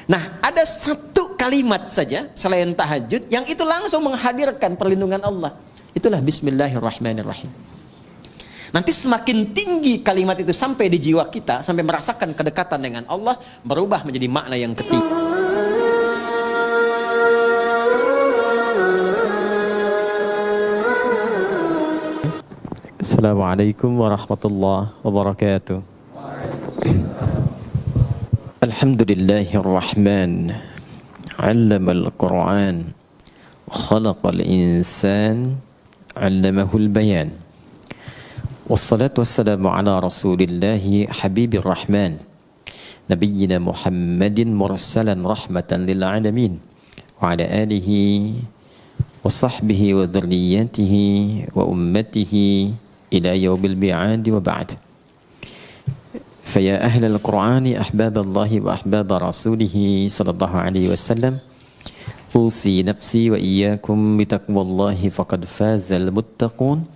Nah, ada satu kalimat saja selain tahajud yang itu langsung menghadirkan perlindungan Allah. Itulah Bismillahirrahmanirrahim. Nanti semakin tinggi kalimat itu sampai di jiwa kita, sampai merasakan kedekatan dengan Allah, berubah menjadi makna yang ketiga. Assalamualaikum warahmatullahi wabarakatuh. Alhamdulillahirrahman, 'allamal Qur'an, khalaqal insan, 'allamahul bayan. Wassalatu wassalamu ala rasulillahi habibir rahman, nabiyyina Muhammadin mursalan rahmatan lil alamin, wa ala alihi wa sahbihi wa dhurriyyatihi wa ummatihi ila yaubil bi'ad wa ba'd. فيا أهل القرآن أحباب الله وأحباب رسوله صلى الله عليه وسلم أوصي نفسي وإياكم بتقوى الله فقد فاز المتقون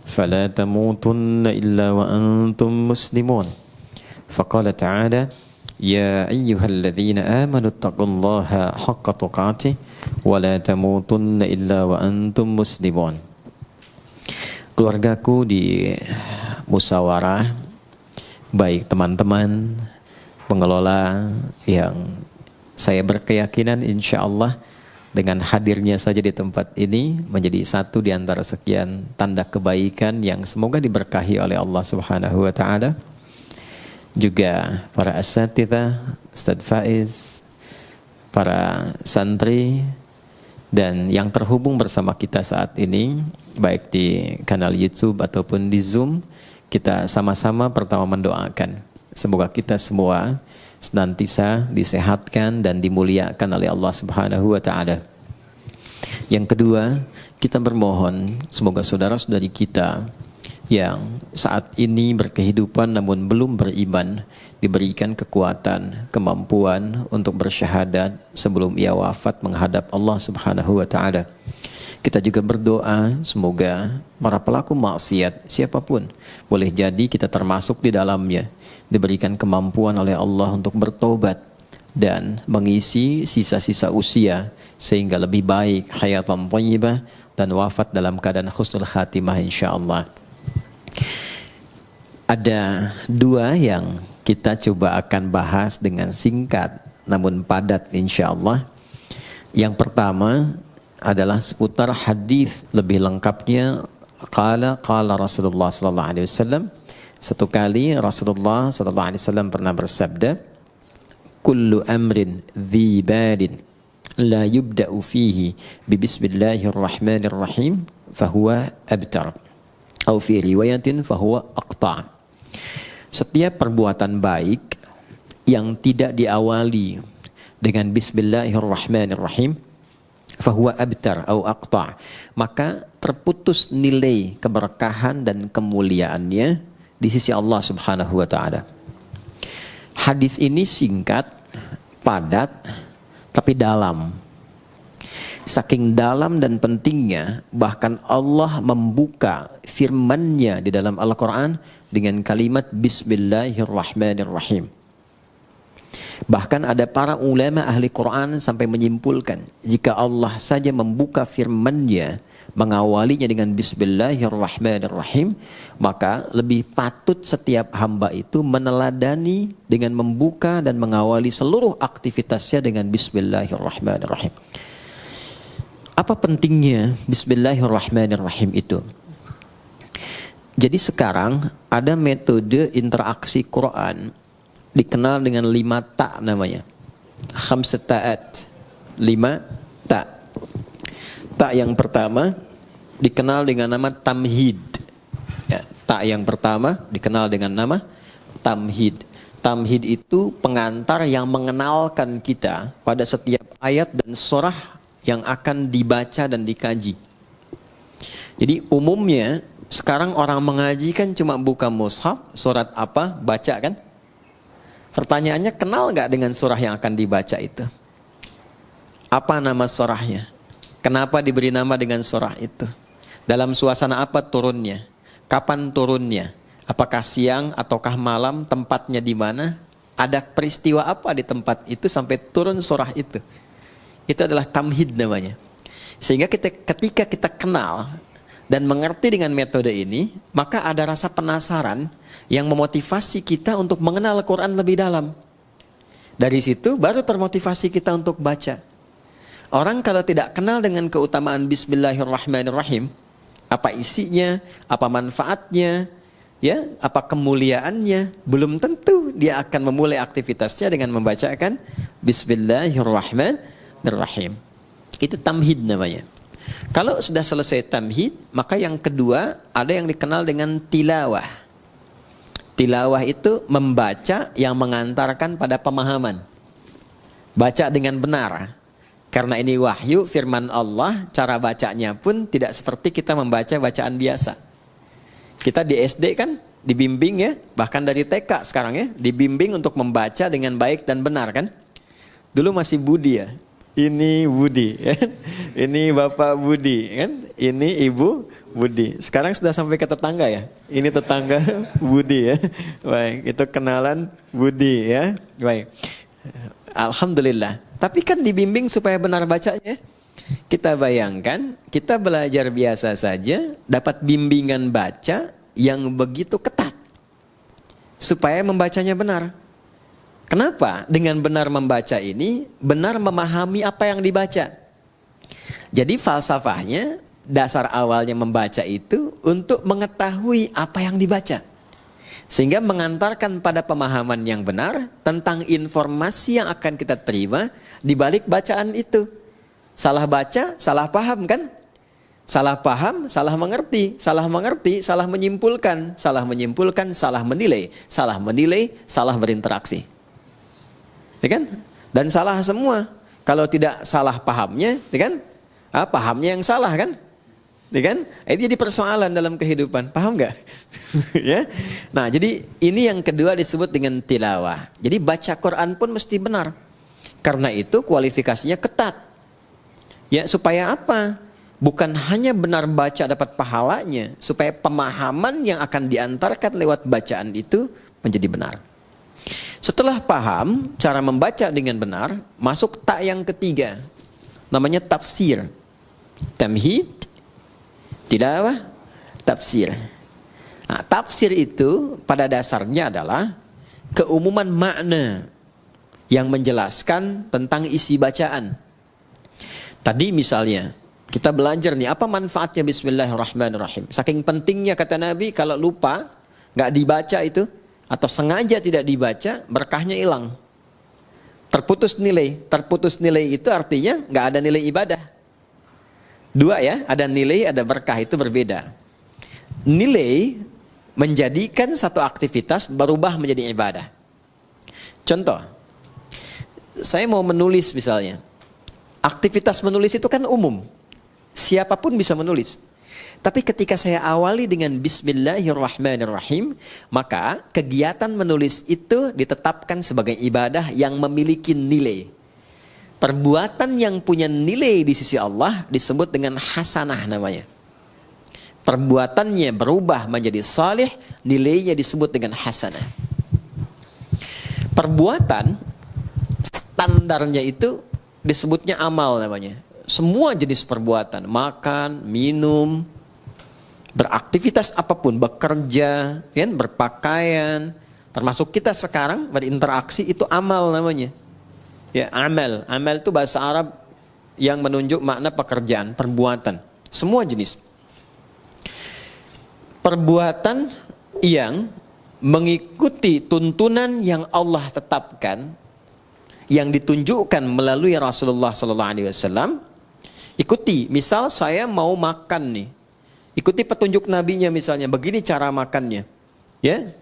فلا تموتن إلا وأنتم مسلمون. فقال تعالى يا أيها الذين آمنوا اتقوا الله حق تقاته ولا تموتن إلا وأنتم مسلمون. Keluargaku di musyawarah, baik teman-teman pengelola yang saya berkeyakinan insya Allah dengan hadirnya saja di tempat ini menjadi satu di antara sekian tanda kebaikan yang semoga diberkahi oleh Allah Subhanahu wa Ta'ala. Juga para asatidz, Ustaz Faiz, para santri, dan yang terhubung bersama kita saat ini baik di kanal YouTube ataupun di Zoom. Kita sama-sama pertama mendoakan semoga kita semua senantiasa disehatkan dan dimuliakan oleh Allah Subhanahu wa Ta'ala. Yang kedua, kita bermohon semoga saudara-saudari kita yang saat ini berkehidupan namun belum beriman diberikan kekuatan, kemampuan untuk bersyahadat sebelum ia wafat menghadap Allah Subhanahu wa Ta'ala. Kita juga berdoa semoga para pelaku maksiat siapapun, boleh jadi kita termasuk di dalamnya, diberikan kemampuan oleh Allah untuk bertobat dan mengisi sisa-sisa usia sehingga lebih baik hayatan thayyibah dan wafat dalam keadaan husnul khatimah insyaallah. Ada dua yang kita coba akan bahas dengan singkat namun padat insyaallah. Yang pertama adalah seputar hadis lebih lengkapnya qala Rasulullah sallallahu alaihi wasallam. Satu kali Rasulullah sallallahu alaihi wasallam pernah bersabda, kullu amrin dhi balin la yubda'u fihi bi bismillahirrahmanirrahim fahuwa abtar atau fi riwayatin fahuwa aqta'. Setiap perbuatan baik yang tidak diawali dengan bismillahirrahmanirrahim fahuwa abtar atau aqta', maka terputus nilai keberkahan dan kemuliaannya di sisi Allah Subhanahu wa Ta'ala. Hadis ini singkat, padat, tapi dalam. Saking dalam dan pentingnya, bahkan Allah membuka firman-Nya di dalam Al-Quran dengan kalimat Bismillahirrahmanirrahim. Bahkan ada para ulama ahli Quran sampai menyimpulkan, jika Allah saja membuka firman-Nya, mengawalinya dengan Bismillahirrahmanirrahim, maka lebih patut setiap hamba itu meneladani dengan membuka dan mengawali seluruh aktivitasnya dengan Bismillahirrahmanirrahim. Apa pentingnya Bismillahirrahmanirrahim itu? Jadi sekarang ada metode interaksi Quran dikenal dengan 5 ta namanya. Khamsat ta'at. 5 ta. Ta yang pertama dikenal dengan nama tamhid. Ya, ta yang pertama dikenal dengan nama tamhid. Tamhid itu pengantar yang mengenalkan kita pada setiap ayat dan surah yang akan dibaca dan dikaji. Jadi umumnya sekarang orang mengaji kan cuma buka mushaf, surat apa, baca kan? Pertanyaannya, kenal nggak dengan surah yang akan dibaca itu? Apa nama surahnya? Kenapa diberi nama dengan surah itu? Dalam suasana apa turunnya? Kapan turunnya? Apakah siang ataukah malam? Tempatnya di mana? ada peristiwa apa di tempat itu sampai turun surah itu. Itu adalah tamhid namanya. Sehingga ketika kita kenal dan mengerti dengan metode ini, maka ada rasa penasaran yang memotivasi kita untuk mengenal Al-Quran lebih dalam. Dari situ baru termotivasi kita untuk baca. Orang kalau tidak kenal dengan keutamaan Bismillahirrahmanirrahim, apa isinya, apa manfaatnya, ya, apa kemuliaannya, belum tentu dia akan memulai aktivitasnya dengan membacakan Bismillahirrahmanirrahim. Itu tamhid namanya. Kalau sudah selesai tamhid, maka yang kedua ada yang dikenal dengan tilawah. Tilawah itu membaca yang mengantarkan pada pemahaman. Baca dengan benar. Karena ini wahyu, firman Allah, cara bacanya pun tidak seperti kita membaca bacaan biasa. Kita di SD kan dibimbing ya, bahkan dari TK sekarang ya, dibimbing untuk membaca dengan baik dan benar kan. Dulu masih Budi ya. Ini Budi kan? Ini Bapak Budi kan? Ini Ibu Budi. Sekarang sudah sampai ke tetangga ya. Ini tetangga Budi ya. Baik, itu kenalan Budi ya. Baik. Alhamdulillah. Tapi kan dibimbing supaya benar bacanya. Kita bayangkan, kita belajar biasa saja, dapat bimbingan baca yang begitu ketat. Supaya membacanya benar. Kenapa? Dengan benar membaca ini, benar memahami apa yang dibaca. Jadi falsafahnya, dasar awalnya membaca itu untuk mengetahui apa yang dibaca. Sehingga mengantarkan pada pemahaman yang benar tentang informasi yang akan kita terima di balik bacaan itu. Salah baca, salah paham kan? Salah paham, salah mengerti, salah mengerti, salah menyimpulkan, salah menyimpulkan, salah menilai, salah berinteraksi. Ya kan? Dan salah semua. Kalau tidak salah pahamnya, ya kan? Pahamnya yang salah kan? Ya kan? Ini jadi persoalan dalam kehidupan. Paham nggak? Ya. Nah, jadi ini yang kedua disebut dengan tilawah. Jadi baca Quran pun mesti benar. Karena itu kualifikasinya ketat. Ya, supaya apa? Bukan hanya benar baca dapat pahalanya, supaya pemahaman yang akan diantarkan lewat bacaan itu menjadi benar. Setelah paham cara membaca dengan benar, masuk tak yang ketiga. Namanya tafsir. Tamhid, tilawah, tafsir. Nah, tafsir itu pada dasarnya adalah keumuman makna yang menjelaskan tentang isi bacaan. Tadi misalnya kita belajar nih apa manfaatnya Bismillahirrahmanirrahim. Saking pentingnya kata Nabi, kalau lupa nggak dibaca itu atau sengaja tidak dibaca, berkahnya hilang. Terputus nilai. Terputus nilai itu artinya nggak ada nilai ibadah. Dua ya, ada nilai, ada berkah, itu berbeda. Nilai menjadikan satu aktivitas berubah menjadi ibadah. Contoh, saya mau menulis misalnya. Aktivitas menulis itu kan umum. Siapapun bisa menulis. Tapi ketika saya awali dengan Bismillahirrahmanirrahim, maka kegiatan menulis itu ditetapkan sebagai ibadah yang memiliki nilai. Perbuatan yang punya nilai di sisi Allah disebut dengan hasanah namanya. Perbuatannya berubah menjadi salih, nilainya disebut dengan hasanah. Perbuatan standarnya itu disebutnya amal namanya. Semua jenis perbuatan, makan, minum, beraktivitas apapun, bekerja, kan, berpakaian, termasuk kita sekarang berinteraksi, itu amal namanya. Ya, amal. Amal itu bahasa Arab yang menunjuk makna pekerjaan, perbuatan. Semua jenis. Perbuatan yang mengikuti tuntunan yang Allah tetapkan, yang ditunjukkan melalui Rasulullah SAW, ikuti. Misal saya mau makan nih, ikuti petunjuk nabinya misalnya, begini cara makannya. Ya,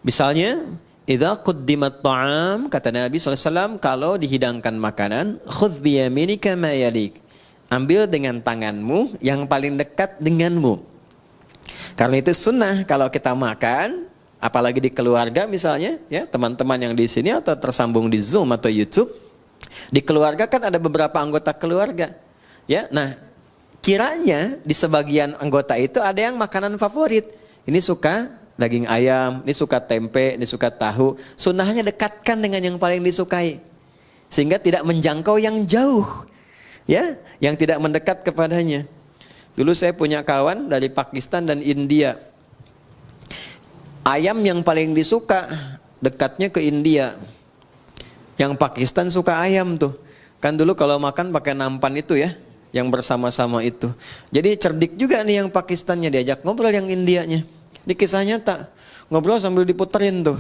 misalnya, idza quddimat ta'am, kata Nabi SAW, kalau dihidangkan makanan, khudh biyaminika ma yalik. Ambil dengan tanganmu yang paling dekat denganmu. Karena itu sunnah kalau kita makan, apalagi di keluarga misalnya, ya, teman-teman yang di sini atau tersambung di Zoom atau YouTube, di keluarga kan ada beberapa anggota keluarga. Ya, nah, kiranya di sebagian anggota itu ada yang makanan favorit. Ini suka daging ayam, ini suka tempe, ini suka tahu. Sunnahnya dekatkan dengan yang paling disukai. Sehingga tidak menjangkau yang jauh. Ya, yang tidak mendekat kepadanya. Dulu saya punya kawan dari Pakistan dan India. Ayam yang paling disuka dekatnya ke India. Yang Pakistan suka ayam tuh. Kan dulu kalau makan pakai nampan itu ya, yang bersama-sama itu. Jadi cerdik juga nih yang Pakistannya, diajak ngobrol yang Indianya. Di kisah nyata, ngobrol sambil diputerin tuh.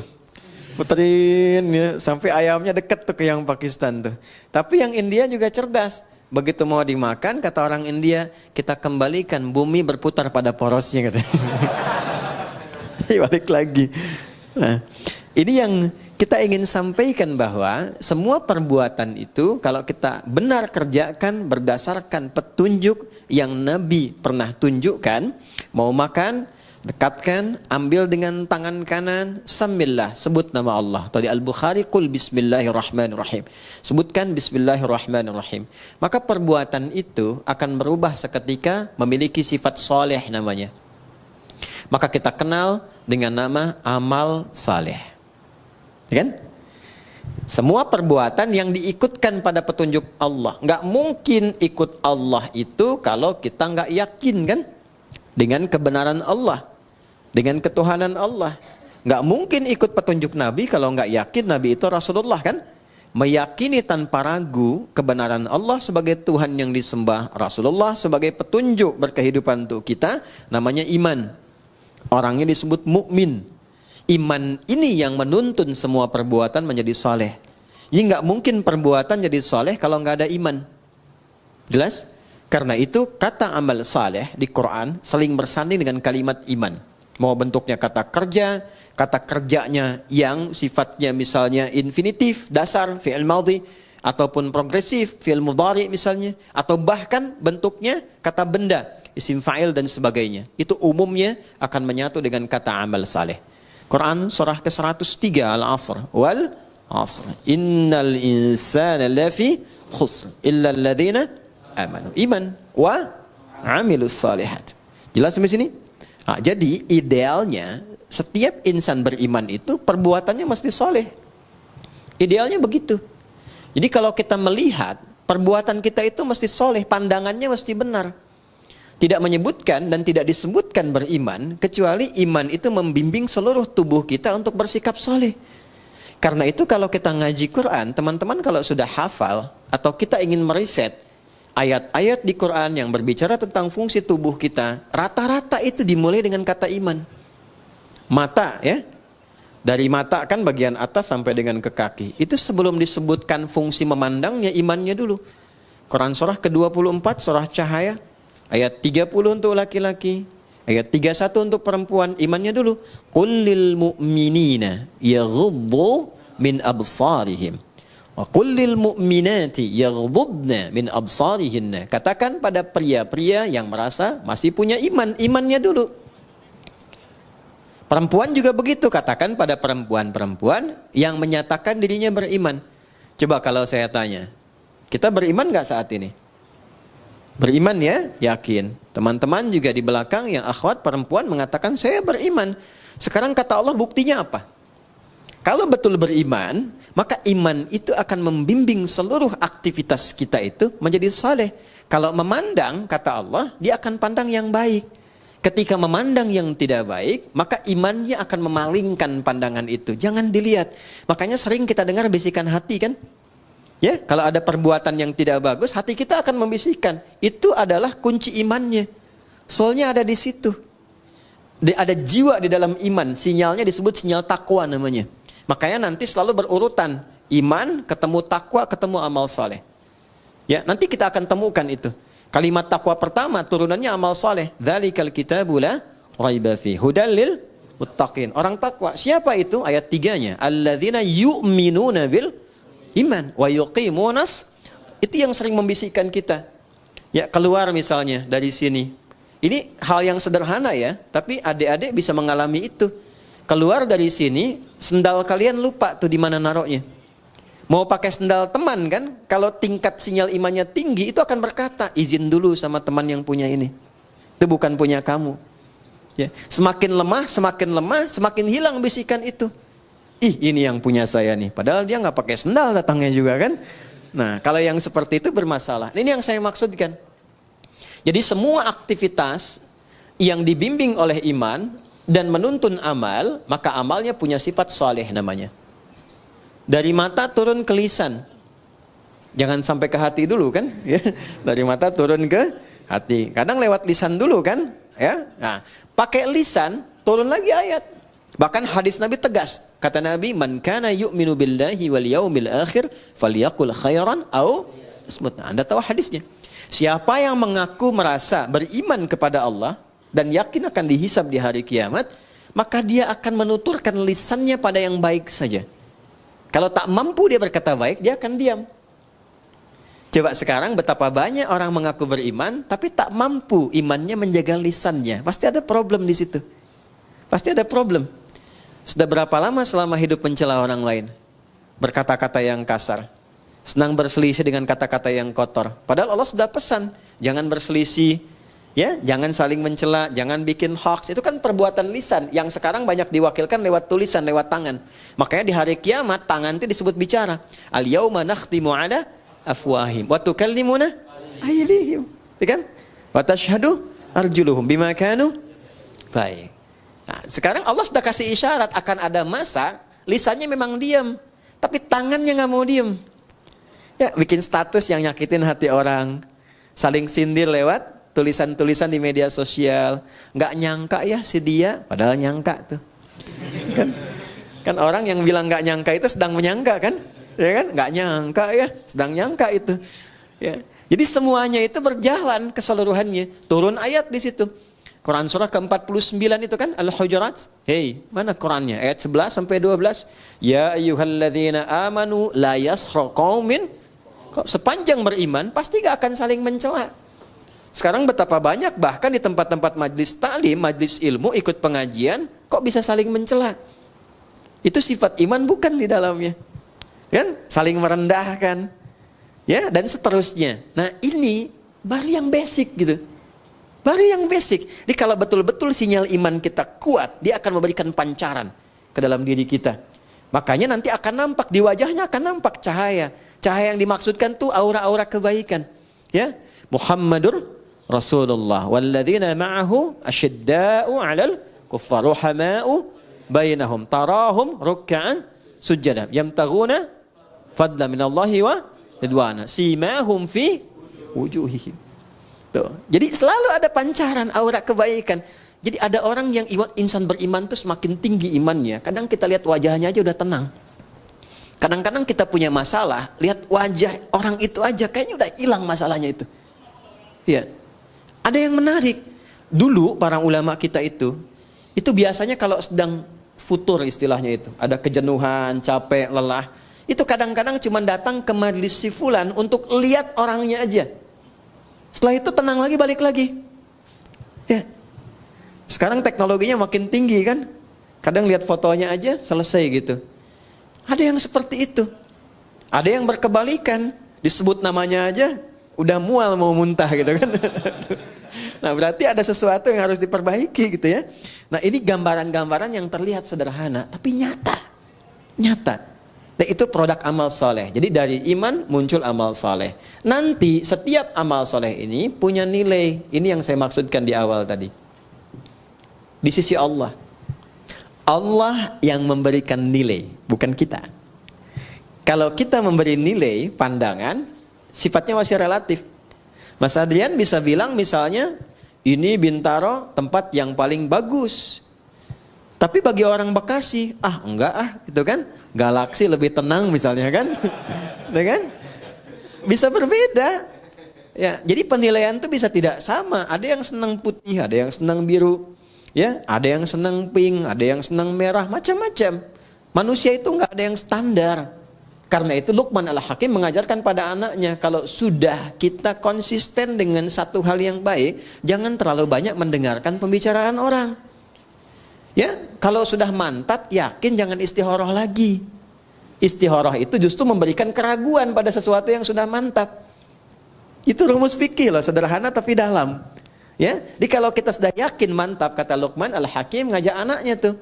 Puterin ya, sampai ayamnya deket tuh ke yang Pakistan tuh. Tapi yang India juga cerdas. Begitu mau dimakan, kata orang India, kita kembalikan bumi berputar pada porosnya katanya. Balik lagi. Nah, ini yang kita ingin sampaikan bahwa semua perbuatan itu kalau kita benar kerjakan berdasarkan petunjuk yang Nabi pernah tunjukkan, mau makan, dekatkan, ambil dengan tangan kanan, samillah, sebut nama Allah. Tadi Al-Bukhari, qul bismillahirrahmanirrahim. Sebutkan bismillahirrahmanirrahim. Maka perbuatan itu akan berubah seketika memiliki sifat soleh namanya. Maka kita kenal dengan nama amal saleh. Ya kan? Semua perbuatan yang diikutkan pada petunjuk Allah. Nggak mungkin ikut Allah itu kalau kita nggak yakin kan? Dengan kebenaran Allah, dengan ketuhanan Allah. Nggak mungkin ikut petunjuk Nabi kalau nggak yakin Nabi itu Rasulullah kan? Meyakini tanpa ragu kebenaran Allah sebagai Tuhan yang disembah, Rasulullah sebagai petunjuk berkehidupan untuk kita, namanya iman. Orangnya disebut mukmin. Iman ini yang menuntun semua perbuatan menjadi saleh. Jadi nggak mungkin perbuatan jadi saleh kalau nggak ada iman. Jelas? Karena itu kata amal saleh di Quran saling bersanding dengan kalimat iman. Mau bentuknya kata kerja, kata kerjanya yang sifatnya misalnya infinitif, dasar, fi'il madhi, ataupun progresif, fi'il mudhari misalnya, atau bahkan bentuknya kata benda, isim fa'il dan sebagainya. Itu umumnya akan menyatu dengan kata amal saleh. Quran surah ke-103 Al-Asr, wal asr, innal insana lafi khusr illa alladhina amanu, iman wa amilus salihat. Jelas sampai sini? Nah, jadi idealnya setiap insan beriman itu perbuatannya mesti soleh. Idealnya begitu. Jadi kalau kita melihat perbuatan kita itu mesti soleh, pandangannya mesti benar. Tidak menyebutkan dan tidak disebutkan beriman kecuali iman itu membimbing seluruh tubuh kita untuk bersikap soleh. Karena itu kalau kita ngaji Quran, teman-teman kalau sudah hafal atau kita ingin meriset ayat-ayat di Quran yang berbicara tentang fungsi tubuh kita, rata-rata itu dimulai dengan kata iman. Mata ya, dari mata kan bagian atas sampai dengan ke kaki. Itu sebelum disebutkan fungsi memandangnya, imannya dulu. Quran surah ke-24, surah Cahaya, ayat 30 untuk laki-laki, ayat 31 untuk perempuan, imannya dulu. Qul lil mu'minina yaghuddu min absarihim. Wa kullil mu'minati yaghdudna min absarihinna. Katakan pada pria-pria yang merasa masih punya iman, imannya dulu. Perempuan juga begitu, katakan pada perempuan-perempuan yang menyatakan dirinya beriman. Coba kalau saya tanya, kita beriman nggak saat ini? Beriman ya, yakin. Teman-teman juga di belakang yang akhwat perempuan mengatakan saya beriman. Sekarang kata Allah buktinya apa? Kalau betul beriman, maka iman itu akan membimbing seluruh aktivitas kita itu menjadi saleh. Kalau memandang, kata Allah, dia akan pandang yang baik. Ketika memandang yang tidak baik, maka imannya akan memalingkan pandangan itu. Jangan dilihat. Makanya sering kita dengar bisikan hati kan? Ya, kalau ada perbuatan yang tidak bagus, hati kita akan membisikkan. Itu adalah kunci imannya. Soalnya ada di situ. Ada jiwa di dalam iman. Sinyalnya disebut sinyal takwa namanya. Makanya nanti selalu berurutan. Iman, ketemu takwa, ketemu amal saleh. Ya, nanti kita akan temukan itu. Kalimat takwa pertama turunannya amal saleh. Dzalikal kitabu la raiba fi hudal lil muttaqin. Orang takwa. Siapa itu? Ayat 3-nya. Alladzina yu'minuna bil iman wa yuqimunas. Itu yang sering membisikkan kita. Ya, keluar misalnya dari sini. Ini hal yang sederhana ya, tapi adik-adik bisa mengalami itu. Keluar dari sini, sendal kalian lupa tuh di mana naruhnya. Mau pakai sendal teman kan, kalau tingkat sinyal imannya tinggi, itu akan berkata, izin dulu sama teman yang punya ini. Itu bukan punya kamu. Ya, semakin lemah, semakin hilang bisikan itu. Ih, ini yang punya saya nih. Padahal dia nggak pakai sendal datangnya juga kan. Nah, kalau yang seperti itu bermasalah. Ini yang saya maksudkan. Jadi semua aktivitas yang dibimbing oleh iman dan menuntun amal, maka amalnya punya sifat saleh namanya. Dari mata turun ke lisan. Jangan sampai ke hati dulu kan. Ya. Dari mata turun ke hati. Kadang lewat lisan dulu kan. Ya. Nah, pakai lisan turun lagi ayat. Bahkan hadis Nabi tegas. Kata Nabi, "Man kana yu'minu billahi wal yaumil akhir falyaqul khairan aw asmut." Nah, Anda tahu hadisnya. Siapa yang mengaku merasa beriman kepada Allah dan yakin akan dihisab di hari kiamat, maka dia akan menuturkan lisannya pada yang baik saja. Kalau tak mampu dia berkata baik, dia akan diam. Coba sekarang betapa banyak orang mengaku beriman tapi tak mampu imannya menjaga lisannya. Pasti ada problem di situ. Pasti ada problem. Sudah berapa lama selama hidup mencela orang lain? Berkata-kata yang kasar. Senang berselisih dengan kata-kata yang kotor. Padahal Allah sudah pesan, jangan berselisih, ya, jangan saling mencela, jangan bikin hoax. Itu kan perbuatan lisan yang sekarang banyak diwakilkan lewat tulisan, lewat tangan. Makanya di hari kiamat tangan itu disebut bicara. Al-yauma nakhtimu ala afwahim wa tukallimuna aydihim, kan? Wa tashhadu arjuluhum bima kanu. Baik. Nah, sekarang Allah sudah kasih isyarat akan ada masa lisannya memang diam, tapi tangannya nggak mau diam. Ya, bikin status yang nyakitin hati orang, saling sindir lewat tulisan-tulisan di media sosial. Nggak nyangka ya si dia, padahal nyangka tuh. Kan orang yang bilang nggak nyangka itu sedang menyangka kan? Ya kan? Nggak nyangka ya, sedang nyangka itu. Ya. Jadi semuanya itu berjalan keseluruhannya. Turun ayat di situ. Quran surah ke-49 itu kan Al-Hujurat. Hei, mana Qurannya? Ayat 11 sampai 12. Ya ayyuhalladzina amanu la yaskhar qaumin. Sepanjang beriman pasti gak akan saling mencela. Sekarang betapa banyak bahkan di tempat-tempat majlis ta'lim, majlis ilmu, ikut pengajian, kok bisa saling mencela? Itu sifat iman bukan di dalamnya. Kan? Saling merendahkan. Ya, dan seterusnya. Nah, ini baru yang basic gitu. Baru yang basic. Jadi kalau betul-betul sinyal iman kita kuat, dia akan memberikan pancaran ke dalam diri kita. Makanya nanti akan nampak di wajahnya akan nampak cahaya. Cahaya yang dimaksudkan tuh aura-aura kebaikan. Ya, Muhammadur Rasulullah walladzina ma'ahu asyidda'u 'alal kuffar ruhama'u bainahum tarahum ruk'an sujada yamtaghuna fadlan minallahi wa ridwana simahum fi wujuhihim. Tuh. Jadi selalu ada pancaran aura kebaikan. Jadi ada orang yang insan beriman tuh semakin tinggi imannya. Kadang kita lihat wajahnya aja udah tenang. Kadang-kadang kita punya masalah, lihat wajah orang itu aja kayaknya udah hilang masalahnya itu. Ya. Ada yang menarik. Dulu para ulama kita itu biasanya kalau sedang futur istilahnya itu, ada kejenuhan, capek, lelah, itu kadang-kadang cuma datang ke majelis si fulan untuk lihat orangnya aja. Setelah itu tenang lagi, balik lagi. Ya. Sekarang teknologinya makin tinggi kan. Kadang lihat fotonya aja selesai gitu. Ada yang seperti itu. Ada yang berkebalikan. Disebut namanya aja udah mual mau muntah gitu kan. Nah, berarti ada sesuatu yang harus diperbaiki gitu ya. Nah, ini gambaran-gambaran yang terlihat sederhana tapi nyata. Nyata. Dan itu produk amal soleh. Jadi dari iman muncul amal soleh. Nanti setiap amal soleh ini punya nilai. Ini yang saya maksudkan di awal tadi. Di sisi Allah. Allah yang memberikan nilai, bukan kita. Kalau kita memberi nilai, pandangan, sifatnya masih relatif. Mas Adrian bisa bilang misalnya, ini Bintaro tempat yang paling bagus. Tapi bagi orang Bekasi, enggak gitu kan. Galaksi lebih tenang misalnya kan. Ya kan? Bisa berbeda. Ya, jadi penilaian itu bisa tidak sama. Ada yang senang putih, ada yang senang biru. Ya, ada yang senang pink, ada yang senang merah, macam-macam. Manusia itu enggak ada yang standar. Karena itu Luqman Al-Hakim mengajarkan pada anaknya, kalau sudah kita konsisten dengan satu hal yang baik, jangan terlalu banyak mendengarkan pembicaraan orang. Ya, kalau sudah mantap, yakin jangan istikharah lagi. Istikharah itu justru memberikan keraguan pada sesuatu yang sudah mantap. Itu rumus fikih loh, sederhana tapi dalam. Ya, jadi kalau kita sudah yakin mantap, kata Luqman Al-Hakim ngajak anaknya tuh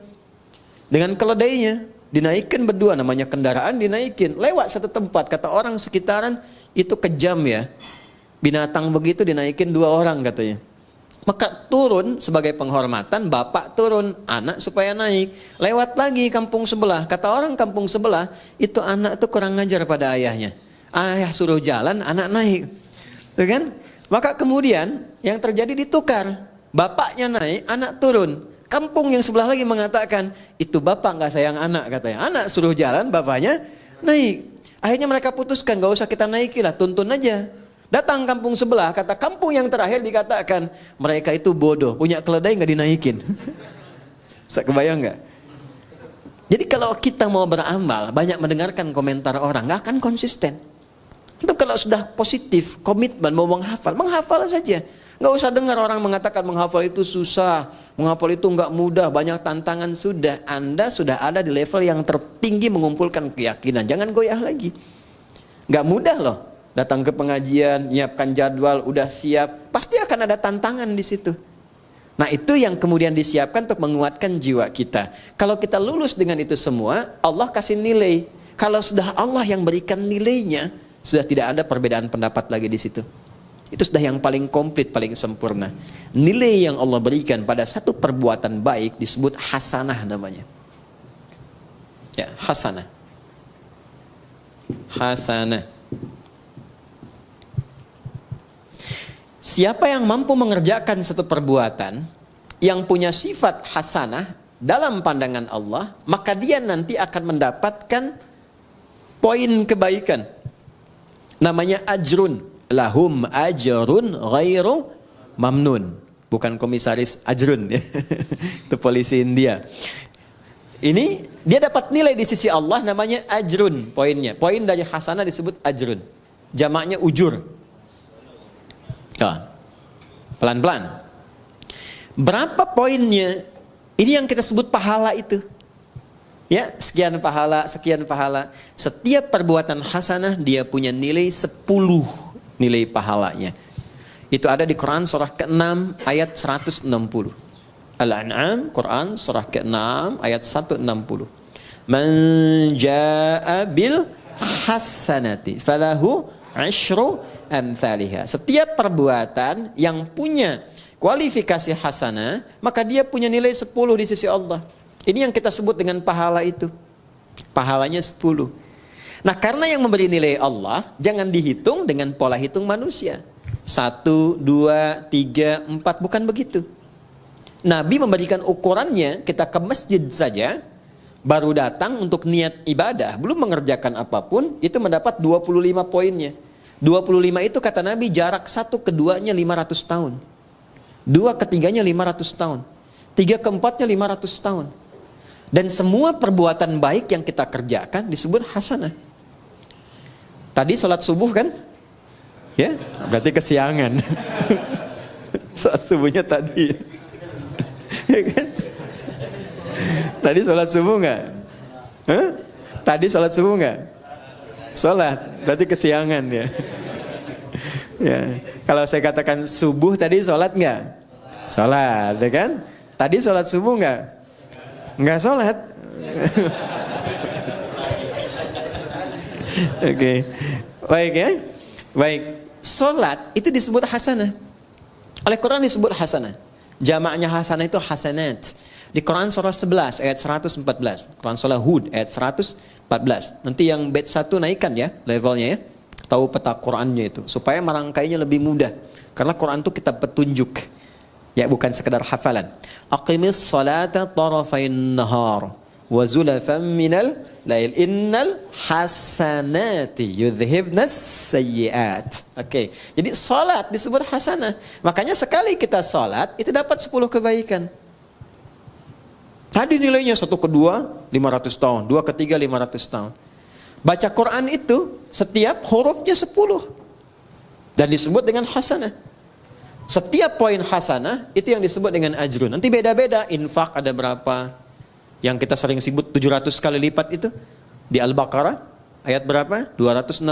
dengan keledainya, dinaikin berdua, namanya kendaraan dinaikin, lewat satu tempat, kata orang sekitaran itu kejam ya, binatang begitu dinaikin 2 orang katanya. Maka turun sebagai penghormatan, bapak turun, anak supaya naik, lewat lagi kampung sebelah, kata orang kampung sebelah itu anak tuh kurang ngajar pada ayahnya, ayah suruh jalan, anak naik, tuh kan? Maka kemudian yang terjadi ditukar, bapaknya naik, anak turun. Kampung yang sebelah lagi mengatakan, itu bapak nggak sayang anak katanya. Anak suruh jalan, bapaknya naik. Akhirnya mereka putuskan, nggak usah kita naiki lah, tuntun aja. Datang kampung sebelah, kata kampung yang terakhir dikatakan, mereka itu bodoh, punya keledai nggak dinaikin. Bisa kebayang nggak? Jadi kalau kita mau beramal, banyak mendengarkan komentar orang, nggak akan konsisten. Itu kalau sudah positif, komitmen mau menghafal saja. Nggak usah dengar orang mengatakan menghafal itu susah, menghafal itu nggak mudah, banyak tantangan. Sudah, Anda sudah ada di level yang tertinggi mengumpulkan keyakinan. Jangan goyah lagi. Nggak mudah loh. Datang ke pengajian, nyiapkan jadwal, udah siap, pasti akan ada tantangan di situ. Nah itu yang kemudian disiapkan untuk menguatkan jiwa kita. Kalau kita lulus dengan itu semua, Allah kasih nilai. Kalau sudah Allah yang berikan nilainya, sudah tidak ada perbedaan pendapat lagi di situ. Itu sudah yang paling komplit, paling sempurna. Nilai yang Allah berikan pada satu perbuatan baik disebut hasanah namanya. Ya, hasanah. Hasanah. Siapa yang mampu mengerjakan satu perbuatan yang punya sifat hasanah dalam pandangan Allah, maka dia nanti akan mendapatkan poin kebaikan. Namanya ajrun, lahum ajrun ghairu mamnun. Bukan komisaris ajrun ya. Itu polisi India. Ini dia dapat nilai di sisi Allah namanya ajrun, poinnya. Poin dari hasanah disebut ajrun. Jamaknya ujur. Ya. Pelan-pelan. Berapa poinnya? Ini yang kita sebut pahala itu. Ya, sekian pahala, sekian pahala. Setiap perbuatan hasanah dia punya nilai 10 nilai pahalanya. Itu ada di Quran surah ke-6 ayat 160. Al-An'am, Quran surah ke-6 ayat 160. Man jaa'a bil hasanati falahu 'asyru amsalihha. Setiap perbuatan yang punya kualifikasi hasanah, maka dia punya nilai 10 di sisi Allah. Ini yang kita sebut dengan pahala itu. Pahalanya 10. Nah karena yang memberi nilai Allah, jangan dihitung dengan pola hitung manusia. 1, 2, 3, 4, bukan begitu. Nabi memberikan ukurannya, kita ke masjid saja, baru datang untuk niat ibadah, belum mengerjakan apapun, itu mendapat 25 poinnya. 25 itu kata Nabi jarak 1 ke 2-nya 500 tahun. 2 ke 3-nya 500 tahun. 3 ke 4-nya 500 tahun. Dan semua perbuatan baik yang kita kerjakan disebut hasanah. Tadi sholat subuh kan? Ya, berarti kesiangan. Sholat subuhnya tadi. Ya kan? Tadi sholat subuh nggak? Hah? Tadi sholat subuh nggak? Sholat, berarti kesiangan ya. Ya. Kalau saya katakan subuh tadi sholat nggak? Sholat, ya kan? Tadi sholat subuh nggak? Nggak sholat. Oke, baik ya. Baik, sholat itu disebut hasanah. Oleh Quran disebut hasanah. Jamaknya hasanah itu hasanat. Di Quran surah 11 ayat 114. Quran surah Hud ayat 114. Nanti yang bait 1 naikkan ya levelnya ya. Tahu peta Qurannya itu supaya merangkainya lebih mudah. Karena Quran itu kitab petunjuk. Ya bukan sekedar hafalan. Aqimis salata tarafain nahar wa zulafan minal lail innal hasanati yudhhibnas sayyiat. Oke. Jadi salat disebut hasanah. Makanya sekali kita salat itu dapat 10 kebaikan. Tadi nilainya 1 ke 2 500 tahun, 2 ke 3 500 tahun. Baca Quran itu setiap hurufnya 10 dan disebut dengan hasanah. Setiap poin hasanah itu yang disebut dengan ajrun. Nanti beda-beda, infak ada berapa? Yang kita sering sebut 700 kali lipat itu di Al-Baqarah ayat berapa? 261.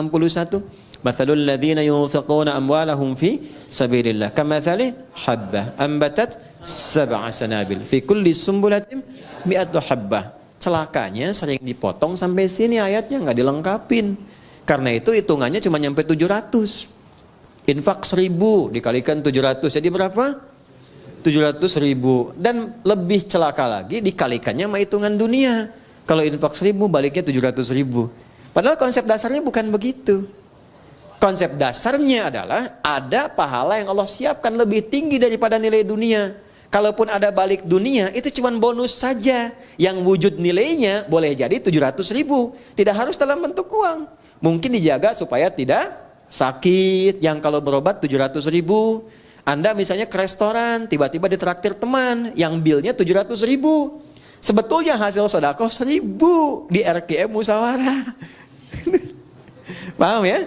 Mathalul ladzina yunfiquna amwalahum fi sabilillah kamathali habbah ambatat sab'a sanabil fi kulli sumbulatin mi'atu habbah. Celakanya sering dipotong sampai sini ayatnya, nggak dilengkapin. Karena itu hitungannya cuma nyampe 700. Infak 1000 dikalikan 700 jadi berapa? 700.000. Dan lebih celaka lagi dikalikannya sama hitungan dunia. Kalau infak 1000 baliknya 700.000. Padahal konsep dasarnya bukan begitu. Konsep dasarnya adalah ada pahala yang Allah siapkan lebih tinggi daripada nilai dunia. Kalaupun ada balik dunia, itu cuma bonus saja. Yang wujud nilainya boleh jadi 700.000. Tidak harus dalam bentuk uang. Mungkin dijaga supaya tidak sakit. Yang kalau berobat 700.000. Anda misalnya ke restoran, tiba-tiba ditraktir teman, yang bilnya 700.000. Sebetulnya hasil sedekah 1.000 di RKM Musyawarah. Paham ya?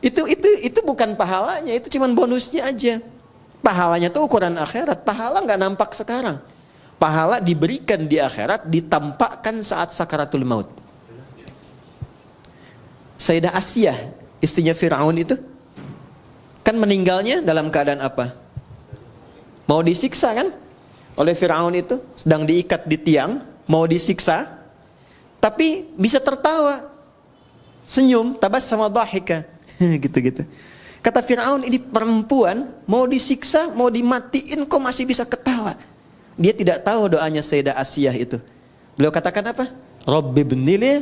Itu bukan pahalanya, itu cuma bonusnya aja. Pahalanya tuh ukuran akhirat. Pahala nggak nampak sekarang. Pahala diberikan di akhirat, ditampakkan saat sakaratul maut. Sayyidah Asiyah, istrinya Fir'aun itu, kan meninggalnya dalam keadaan apa? Mau disiksa kan? Oleh Fir'aun itu, sedang diikat di tiang, mau disiksa, tapi bisa tertawa, senyum, tabassama dhahika, gitu-gitu. Kata Fir'aun, ini perempuan mau disiksa, mau dimatiin kok masih bisa ketawa. Dia tidak tahu doanya Sayyidah Asiyah itu. Beliau katakan apa? Rabbi bnili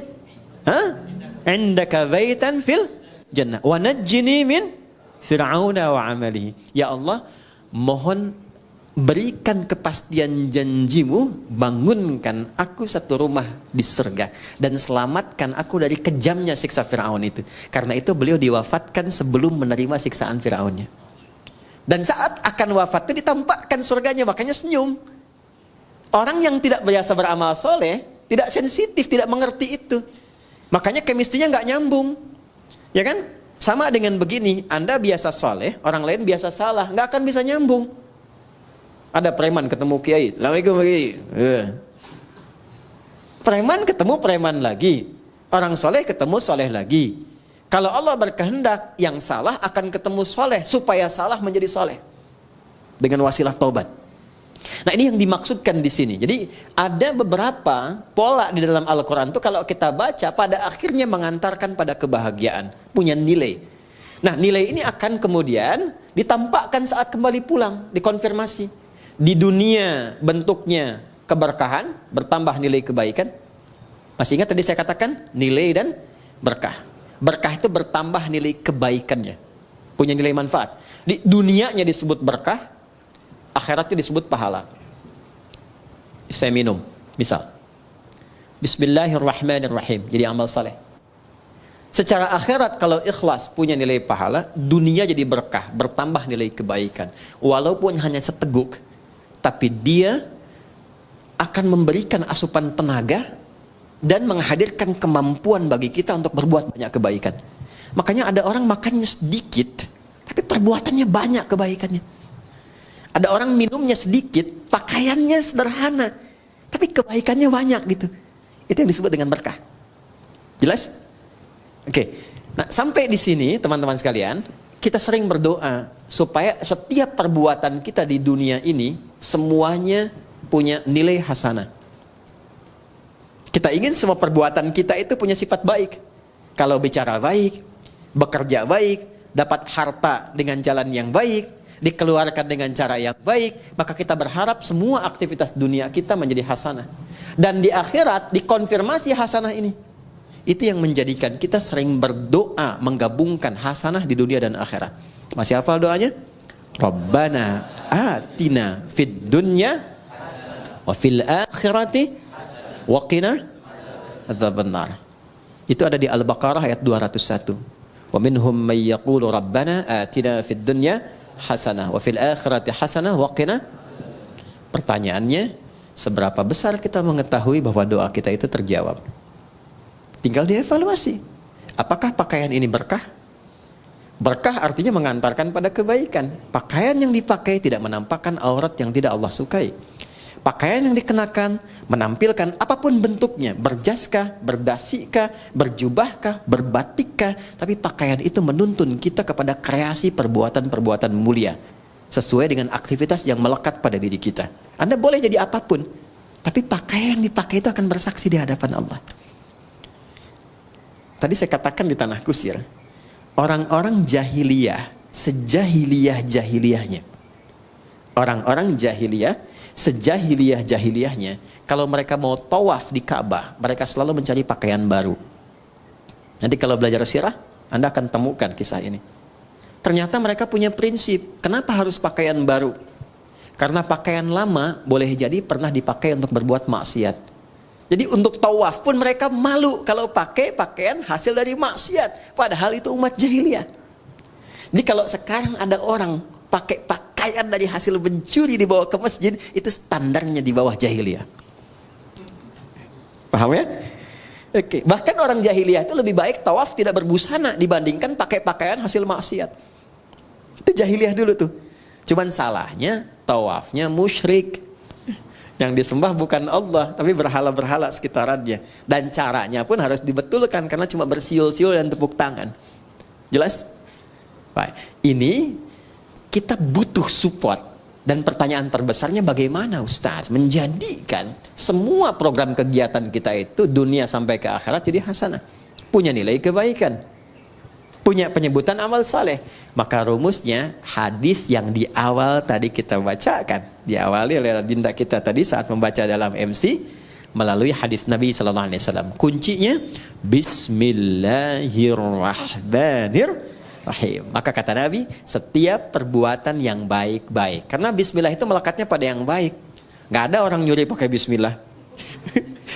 indaka baitan fil jannah wa najjini min fir'auna wa amalihi. Ya Allah, mohon berikan kepastian janjimu, bangunkan aku satu rumah di surga dan selamatkan aku dari kejamnya siksa Fir'aun itu. Karena itu beliau diwafatkan sebelum menerima siksaan Fir'aunnya. Dan saat akan wafat itu ditampakkan surganya, makanya senyum. Orang yang tidak biasa beramal soleh, tidak sensitif, tidak mengerti itu. Makanya kemistrinya nggak nyambung. Ya kan? Sama dengan begini, Anda biasa soleh, orang lain biasa salah, nggak akan bisa nyambung. Ada preman ketemu kiai, Assalamualaikum kiai. Preman ketemu preman lagi, orang soleh ketemu soleh lagi. Kalau Allah berkehendak, yang salah akan ketemu soleh supaya salah menjadi soleh dengan wasilah taubat. Nah, ini yang dimaksudkan di sini. Jadi ada beberapa pola di dalam Al-Quran itu kalau kita baca pada akhirnya mengantarkan pada kebahagiaan, punya nilai. Nah, nilai ini akan kemudian ditampakkan saat kembali pulang, dikonfirmasi. Di dunia bentuknya keberkahan, bertambah nilai kebaikan. Masih ingat tadi saya katakan nilai dan berkah. Berkah itu bertambah nilai kebaikannya, punya nilai manfaat. Di dunianya disebut berkah, akhiratnya disebut pahala. Saya minum, misal Bismillahirrahmanirrahim, jadi amal saleh. Secara akhirat kalau ikhlas punya nilai pahala, dunia jadi berkah, bertambah nilai kebaikan. Walaupun hanya seteguk, tapi dia akan memberikan asupan tenaga dan menghadirkan kemampuan bagi kita untuk berbuat banyak kebaikan. Makanya ada orang makannya sedikit, tapi perbuatannya banyak kebaikannya. Ada orang minumnya sedikit, pakaiannya sederhana, tapi kebaikannya banyak gitu. Itu yang disebut dengan berkah. Jelas? Oke. Nah, sampai di sini teman-teman sekalian, kita sering berdoa supaya setiap perbuatan kita di dunia ini semuanya punya nilai hasanah. Kita ingin semua perbuatan kita itu punya sifat baik. Kalau bicara baik, bekerja baik, dapat harta dengan jalan yang baik, dikeluarkan dengan cara yang baik, maka kita berharap semua aktivitas dunia kita menjadi hasanah. Dan di akhirat dikonfirmasi hasanah ini. Itu yang menjadikan kita sering berdoa menggabungkan hasanah di dunia dan akhirat. Masih hafal doanya? Rabbana atina fid dunya wa fil akhirati wa qina adzabannar. Itu ada di Al-Baqarah ayat 201. Wa minhum may yaqulu rabbana atina fid dunya hasanah wa fil akhirati hasanah wa qina. Pertanyaannya, seberapa besar kita mengetahui bahwa doa kita itu terjawab? Tinggal dievaluasi. Apakah pakaian ini berkah? Berkah artinya mengantarkan pada kebaikan. Pakaian yang dipakai tidak menampakkan aurat yang tidak Allah sukai. Pakaian yang dikenakan menampilkan apapun bentuknya, berjaskah, berdasikah, berjubahkah, berbatikkah, tapi pakaian itu menuntun kita kepada kreasi perbuatan-perbuatan mulia sesuai dengan aktivitas yang melekat pada diri kita. Anda boleh jadi apapun, tapi pakaian yang dipakai itu akan bersaksi di hadapan Allah. Tadi saya katakan di Tanah Kusir, orang-orang jahiliyah, sejahiliyah-jahiliyahnya, orang-orang jahiliyah, sejahiliyah-jahiliyahnya, kalau mereka mau tawaf di Ka'bah, mereka selalu mencari pakaian baru. Nanti kalau belajar sirah, Anda akan temukan kisah ini. Ternyata mereka punya prinsip, kenapa harus pakaian baru? Karena pakaian lama boleh jadi pernah dipakai untuk berbuat maksiat. Jadi untuk tawaf pun mereka malu kalau pakai pakaian hasil dari maksiat. Padahal itu umat jahiliyah. Jadi kalau sekarang ada orang pakai pakaian dari hasil mencuri dibawa ke masjid, itu standarnya di bawah jahiliyah. Paham ya? Oke. Bahkan orang jahiliyah itu lebih baik tawaf tidak berbusana dibandingkan pakai pakaian hasil maksiat. Itu jahiliyah dulu tuh. Cuman salahnya tawafnya musyrik. Yang disembah bukan Allah, tapi berhala-berhala sekitarannya. Dan caranya pun harus dibetulkan karena cuma bersiul-siul dan tepuk tangan. Jelas? Baik. Ini kita butuh support. Dan pertanyaan terbesarnya bagaimana Ustaz menjadikan semua program kegiatan kita itu dunia sampai ke akhirat jadi hasanah. Punya nilai kebaikan. Punya penyebutan amal saleh. Maka rumusnya hadis yang di awal tadi kita bacakan, diawali oleh dinda kita tadi saat membaca dalam MC melalui hadis Nabi sallallahu alaihi wasallam. Kuncinya bismillahirrahmanirrahim. Maka kata Nabi, setiap perbuatan yang baik-baik. Karena bismillah itu melekatnya pada yang baik. Enggak ada orang nyuri pakai bismillah.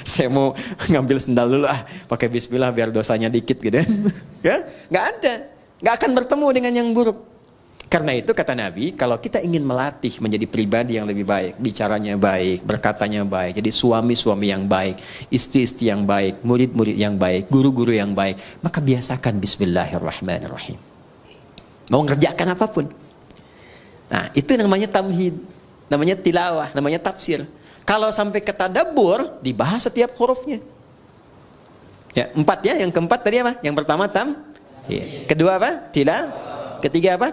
Saya mau ngambil sendal dulu pakai bismillah biar dosanya dikit gitu ya. Enggak ada. Nggak akan bertemu dengan yang buruk. Karena itu kata Nabi, kalau kita ingin melatih menjadi pribadi yang lebih baik, bicaranya baik, berkatanya baik, jadi suami-suami yang baik, istri-istri yang baik, murid-murid yang baik, guru-guru yang baik, maka biasakan bismillahirrahmanirrahim. Mau ngerjakan apapun. Nah, itu namanya tamhid, namanya tilawah, namanya tafsir. Kalau sampai ke tadabbur, dibahas setiap hurufnya. Ya, 4 ya, yang keempat tadi apa? Yang pertama ya. Kedua apa? Tila. Ketiga apa?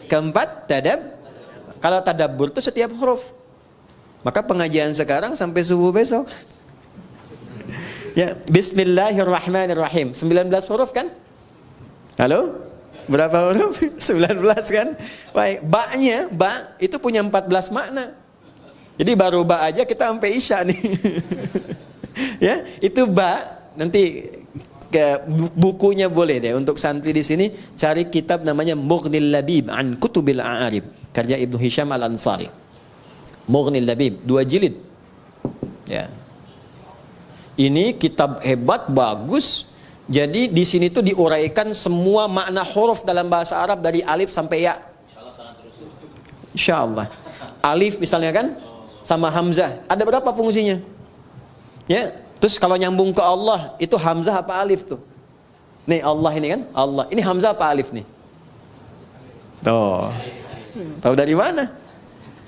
Keempat tadab. Kalau tadabbur itu setiap huruf. Maka pengajian sekarang sampai subuh besok. Ya, bismillahirrahmanirrahim. 19 huruf kan? Halo? Berapa huruf? 19 kan? Baik, ba itu punya 14 makna. Jadi baru ba aja kita sampai isya nih. Ya, itu ba nanti ke bukunya boleh deh untuk santri di sini cari kitab namanya Mughnil Labib an Kutubil A'arib karya Ibnu Hisham Al-Ansari. Mughnil Labib 2 jilid. Ya. Ini kitab hebat, bagus. Jadi di sini tuh diuraikan semua makna huruf dalam bahasa Arab dari alif sampai ya. Insyaallah. Alif misalnya kan sama hamzah. Ada berapa fungsinya? Ya. Terus kalau nyambung ke Allah, itu hamzah apa alif tuh? Nih Allah ini kan, Allah. Ini hamzah apa alif nih? Tuh. Tahu dari mana?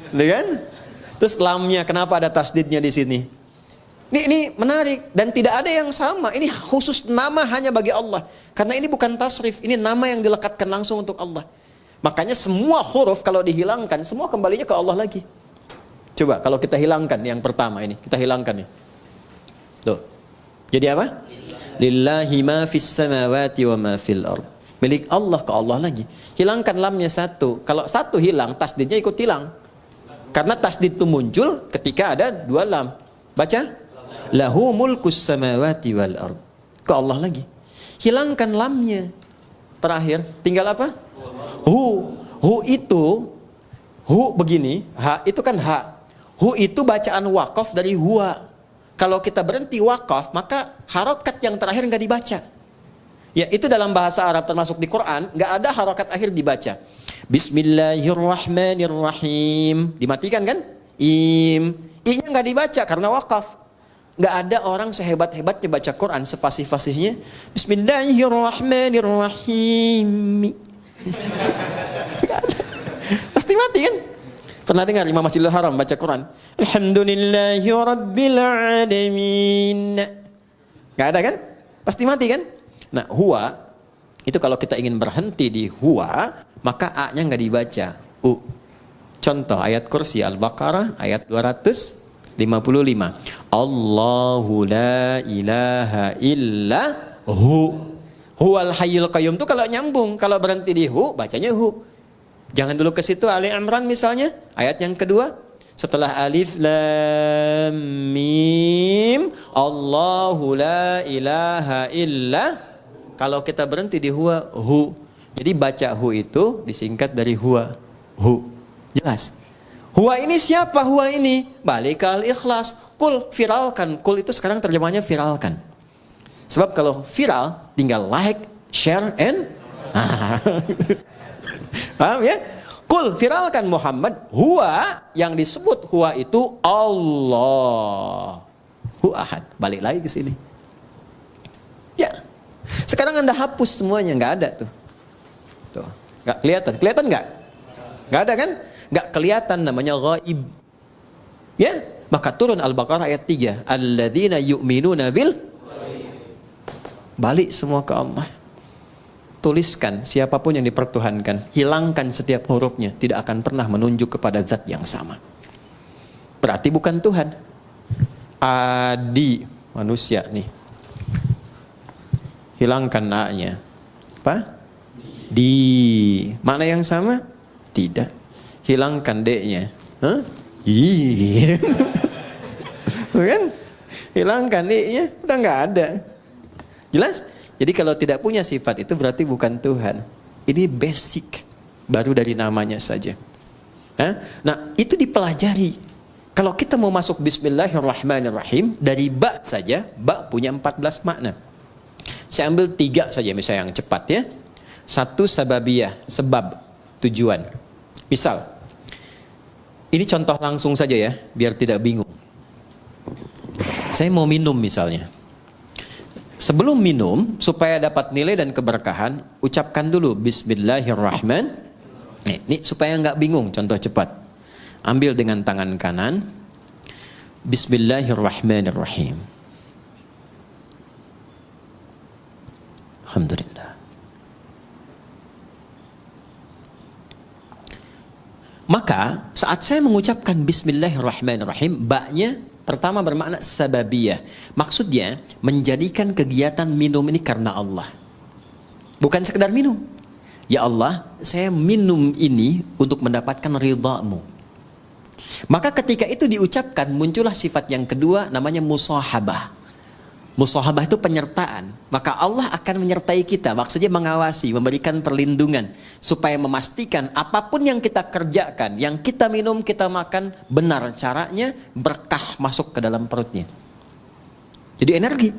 Kan? Terus lamnya, kenapa ada tasdidnya di sini? Ini menarik dan tidak ada yang sama. Ini khusus nama hanya bagi Allah. Karena ini bukan tasrif, ini nama yang dilekatkan langsung untuk Allah. Makanya semua huruf kalau dihilangkan, semua kembalinya ke Allah lagi. Coba kalau kita hilangkan yang pertama ini, kita hilangkan nih. Tuh. Jadi apa? Lillahi ma fis samawati wa ma fil ard. Milik Allah, ke Allah lagi. Hilangkan lamnya satu. Kalau satu hilang, tasdidnya ikut hilang. Karena tasdid itu muncul ketika ada 2 lam. Baca. Lahu mulkus samawati wal ard. Ke Allah lagi. Hilangkan lamnya. Terakhir, tinggal apa? Hu itu begini, ha itu kan ha. Hu itu bacaan wakaf dari huwa. Kalau kita berhenti wakaf, maka harokat yang terakhir nggak dibaca. Ya, itu dalam bahasa Arab termasuk di Quran, nggak ada harokat akhir dibaca. Bismillahirrahmanirrahim. Dimatikan kan? I-nya nggak dibaca karena wakaf. Nggak ada orang sehebat-hebatnya baca Quran, sefasih-fasihnya. Bismillahirrahmanirrahim. Pasti mati kan? Pernah dengar Imam Masjidil Haram baca Quran? Alhamdulillahi Rabbil Alamin. Gak ada kan? Pasti mati kan? Nah, huwa itu kalau kita ingin berhenti di huwa, maka A-nya nggak dibaca, U. Contoh ayat kursi Al-Baqarah ayat 255. Allahu la ilaha illa hu. Huwal hayyul qayyum itu kalau nyambung, kalau berhenti di hu, bacanya hu. Jangan dulu ke situ. Ali Imran misalnya, ayat yang kedua. Setelah alif lam mim, Allahu la ilaha illa. Kalau kita berhenti di huwa, hu. Jadi baca hu itu disingkat dari huwa, hu. Jelas? Huwa ini siapa huwa ini? Balik ke al-ikhlas. Kul, viralkan. Kul itu sekarang terjemahnya viralkan. Sebab kalau viral, tinggal like, share, and paham ya? Kul, viralkan Muhammad. Huwa, yang disebut huwa itu Allah. Hu ahad. Balik lagi ke sini. Ya. Sekarang Anda hapus semuanya, nggak ada tuh. Tuh, nggak kelihatan. Kelihatan nggak? Nggak ada kan? Nggak kelihatan, namanya ghaib. Ya, maka turun Al-Baqarah ayat 3. Alladzina yu'minuna bil. Balik semua ke Allah. Tuliskan siapapun yang dipertuhankan, hilangkan setiap hurufnya, tidak akan pernah menunjuk kepada zat yang sama. Berarti bukan Tuhan. Adi, manusia nih. Hilangkan A-nya. Apa? Di. Mana yang sama? Tidak. Hilangkan D-nya. Hah? Bukan? Hilangkan D-nya, udah nggak ada. Jelas? Jadi kalau tidak punya sifat itu berarti bukan Tuhan. Ini basic, baru dari namanya saja. Nah, itu dipelajari. Kalau kita mau masuk Bismillahirrahmanirrahim, dari ba saja, ba punya 14 makna. Saya ambil 3 saja misalnya yang cepat ya. 1 sababiyah, sebab, tujuan. Misal, ini contoh langsung saja ya, biar tidak bingung. Saya mau minum misalnya. Sebelum minum, supaya dapat nilai dan keberkahan, ucapkan dulu Bismillahirrahmanirrahim. Ini supaya nggak bingung, contoh cepat. Ambil dengan tangan kanan. Bismillahirrahmanirrahim. Alhamdulillah. Maka saat saya mengucapkan Bismillahirrahmanirrahim, ba-nya pertama bermakna sababiyah. Maksudnya menjadikan kegiatan minum ini karena Allah. Bukan sekedar minum. Ya Allah, saya minum ini untuk mendapatkan ridha-Mu. Maka ketika itu diucapkan, muncullah sifat yang kedua, namanya musahabah. Musahabah itu penyertaan. Maka Allah akan menyertai kita. Maksudnya mengawasi, memberikan perlindungan. Supaya memastikan apapun yang kita kerjakan, yang kita minum, kita makan, benar caranya, berkah masuk ke dalam perutnya. Jadi energi.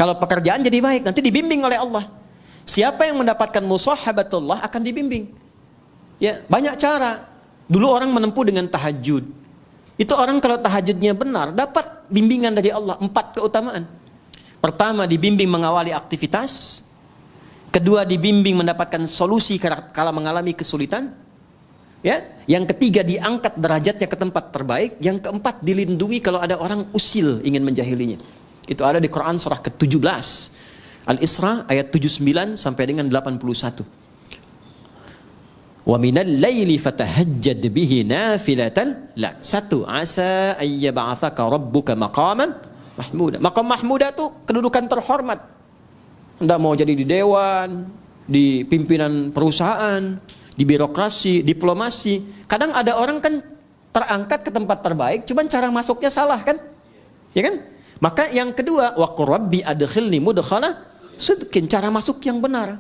Kalau pekerjaan jadi baik, nanti dibimbing oleh Allah. Siapa yang mendapatkan musahabatullah akan dibimbing. Ya, banyak cara. Dulu orang menempuh dengan tahajud. Itu orang kalau tahajudnya benar, dapat bimbingan dari Allah. 4 keutamaan. Pertama, dibimbing mengawali aktivitas. Kedua, dibimbing mendapatkan solusi kala mengalami kesulitan. Ya, yang ketiga, diangkat derajatnya ke tempat terbaik. Yang keempat, dilindungi kalau ada orang usil ingin menjahilinya. Itu ada di Quran surah ke-17. Al-Isra ayat 79 sampai dengan 81. Wa minal laili fatahajjad bihi nafilatan lak. 1. Asa ayyab'atsaka rabbuka maqaman mahmuda. Maqam mahmuda itu kedudukan terhormat. Anda mau jadi di dewan, di pimpinan perusahaan, di birokrasi, diplomasi. Kadang ada orang kan terangkat ke tempat terbaik, cuman cara masuknya salah kan? Ya kan? Maka yang kedua, wa qur rabbi adkhilni mudkhala sidqin, cara masuk yang benar.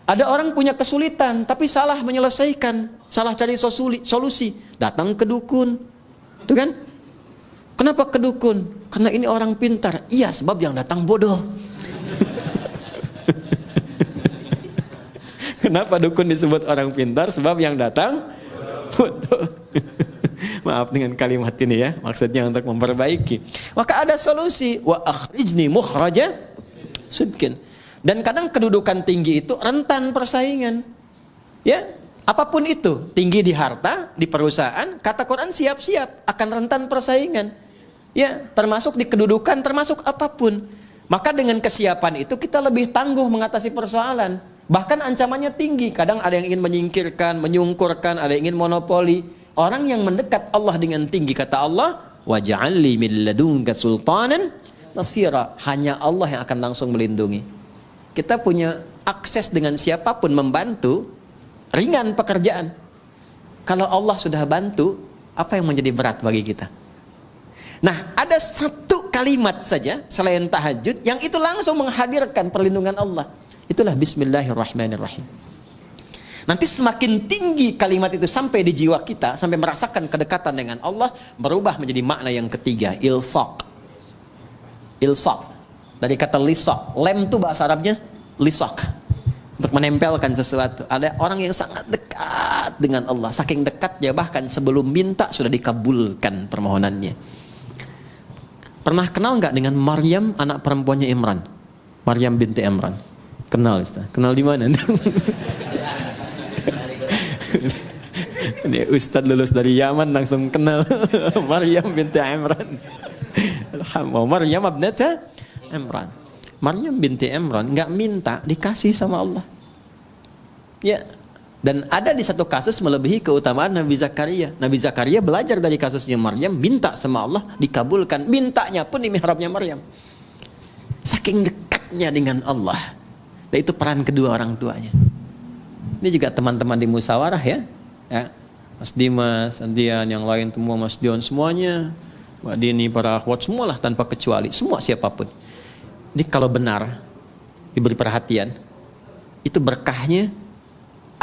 Ada orang punya kesulitan tapi salah menyelesaikan, salah cari solusi, datang ke dukun. Itu kan? Kenapa ke dukun? Karena ini orang pintar. Iya, sebab yang datang bodoh. Kenapa dukun disebut orang pintar? Sebab yang datang bodoh. Maaf dengan kalimat ini ya, maksudnya untuk memperbaiki. Maka ada solusi, wa akhrijni mukhraja sidqin. Dan kadang kedudukan tinggi itu rentan persaingan. Ya, Apapun itu, tinggi di harta, di perusahaan, kata Quran siap-siap akan rentan persaingan. Ya, termasuk di kedudukan, termasuk apapun. Maka dengan kesiapan itu kita lebih tangguh mengatasi persoalan. Bahkan ancamannya tinggi. Kadang ada yang ingin menyingkirkan, menyungkurkan, ada yang ingin monopoli. Orang yang mendekat Allah dengan tinggi, kata Allah, waj'alli min ladunka sultanan nasira. Hanya Allah yang akan langsung melindungi. Kita punya akses dengan siapapun membantu. Ringan pekerjaan. Kalau Allah sudah bantu, apa yang menjadi berat bagi kita? Nah, ada satu kalimat saja selain tahajud yang itu langsung menghadirkan perlindungan Allah. Itulah Bismillahirrahmanirrahim. Nanti semakin tinggi kalimat itu sampai di jiwa kita, sampai merasakan kedekatan dengan Allah, berubah menjadi makna yang ketiga, ilsaq. Ilsaq. Dari kata lisaq. Lem itu bahasa Arabnya lisaq. Untuk menempelkan sesuatu. Ada orang yang sangat dekat dengan Allah. Saking dekatnya bahkan sebelum minta sudah dikabulkan permohonannya. Pernah kenal nggak dengan Maryam, anak perempuannya Imran? Maryam binti Imran. Kenal, Ustaz? Kenal di mana? Ini Ustaz lulus dari Yaman langsung kenal Maryam binti Imran. Alhamdulillah. Maryam abnata Imran. Maryam binti Imran nggak minta, dikasih sama Allah. Ya, dan ada di satu kasus melebihi keutamaan Nabi Zakaria. Nabi Zakaria belajar dari kasusnya Maryam, minta sama Allah, dikabulkan. Mintanya pun di mihrabnya Maryam. Saking dekatnya dengan Allah. Dan itu peran kedua orang tuanya. Ini juga teman-teman di musyawarah ya. Mas Dimas, Andian, yang lain semua, Mas Dion semuanya, Mbak Dini, para akhwat semualah tanpa kecuali, semua siapapun. Ini kalau benar diberi perhatian, itu berkahnya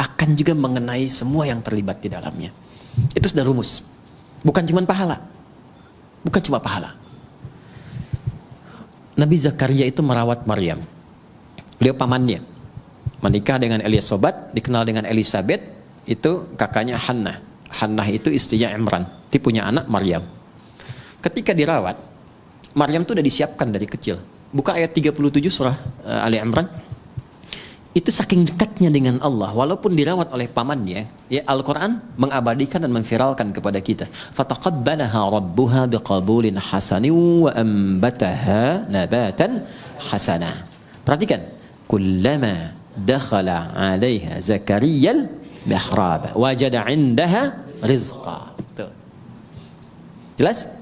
akan juga mengenai semua yang terlibat di dalamnya. Itu sudah rumus. Bukan cuma pahala. Bukan cuma pahala. Nabi Zakaria itu merawat Maryam. Beliau pamannya. Menikah dengan Eliasobat, dikenal dengan Elisabeth, itu kakaknya Hannah. Hannah itu istrinya Imran. Dia punya anak Maryam. Ketika dirawat, Maryam itu sudah disiapkan dari kecil. Buka ayat 37 surah Ali Imran. Itu saking dekatnya dengan Allah, walaupun dirawat oleh pamannya, ya Al-Quran mengabadikan dan memviralkan kepada kita. Fataqabbalaha rabbuha biqabulin hasanin wa ambataha nabatan hasana. Perhatikan, kullama dakhala 'alaiha Zakariyal mihrab wajada 'indaha rizqa. Tuh. Jelas?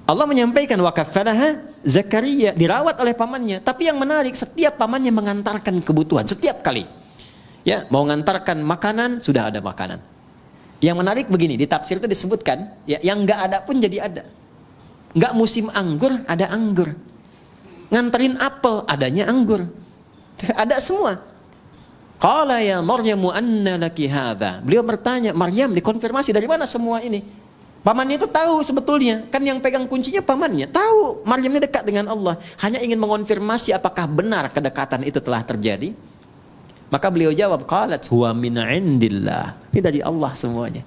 Allah menyampaikan wakafalaha Zakaria, dirawat oleh pamannya. Tapi yang menarik, setiap pamannya mengantarkan kebutuhan setiap kali. Ya, mau mengantarkan makanan, sudah ada makanan. Yang menarik begini, di tafsir itu disebutkan, ya, yang enggak ada pun jadi ada. Enggak musim anggur, ada anggur. Nganterin apel, adanya anggur. Ada semua. Qala ya Maryamu anna laki hadza. Beliau bertanya, Maryam, dikonfirmasi dari mana semua ini? Pamannya itu tahu sebetulnya, kan yang pegang kuncinya pamannya. Tahu Maryam ini dekat dengan Allah, hanya ingin mengonfirmasi apakah benar kedekatan itu telah terjadi. Maka beliau jawab, qalat huwa min indillah. Ini dari Allah semuanya.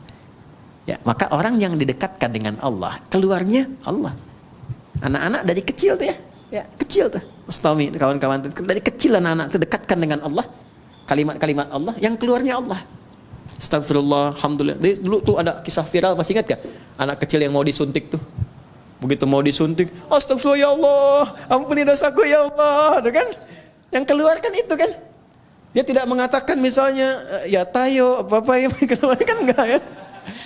Ya, maka orang yang didekatkan dengan Allah, keluarnya Allah. Anak-anak dari kecil tuh ya. Ya, kecil tuh. Mas Tommy, kawan-kawan tuh, dari kecil anak-anak itu dekatkan dengan Allah. Kalimat-kalimat Allah yang keluarnya Allah. Astagfirullah, alhamdulillah. Dulu tuh ada kisah viral, masih ingat gak? Anak kecil yang mau disuntik tuh. Begitu mau disuntik, astagfirullah ya Allah, ampuni dosaku ya Allah, tuh kan? Yang keluar kan itu kan? Dia tidak mengatakan misalnya, ya tayo, apa-apa yang keluar kan enggak ya?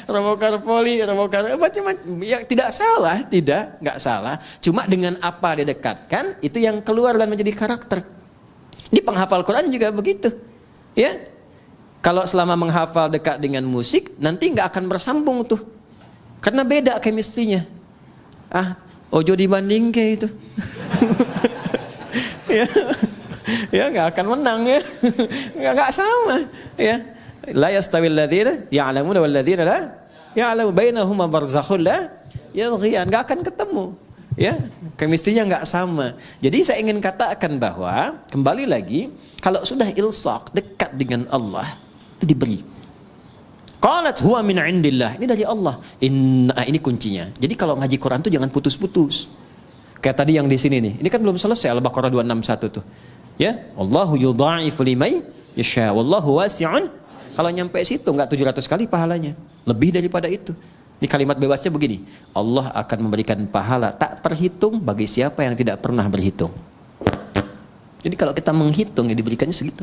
Romokarpoli, macam-macam. Ya tidak salah, enggak salah. Cuma dengan apa dia dekatkan, itu yang keluar dan menjadi karakter. Di penghafal Quran juga begitu. Ya. Kalau selama menghafal dekat dengan musik, nanti nggak akan bersambung tuh. Karena beda chemistry-nya. Ojo dibanding kayak itu. Ya nggak akan menang ya. Nggak sama. Ya. La yastawil ladzina ya'lamuna wal ladzina la ya'lamu bainahuma barzakhun la yabghiyan. Nggak akan ketemu. Ya, chemistry-nya nggak sama. Jadi saya ingin katakan bahwa kembali lagi, kalau sudah ilsaq, dekat dengan Allah, itu diberi. Qalat huwa min indillah. Ini dari Allah. Ini kuncinya. Jadi kalau ngaji Quran tuh jangan putus-putus. Kayak tadi yang di sini nih. Ini kan belum selesai Al-Baqarah 261 tuh. Ya, Allahu yudha'ifu liman yasha wallahu wasi'un Kalau nyampe situ nggak 700 kali pahalanya, lebih daripada itu. Di kalimat bebasnya begini, Allah akan memberikan pahala tak terhitung bagi siapa yang tidak pernah berhitung. Jadi kalau kita menghitung ya diberikannya segitu.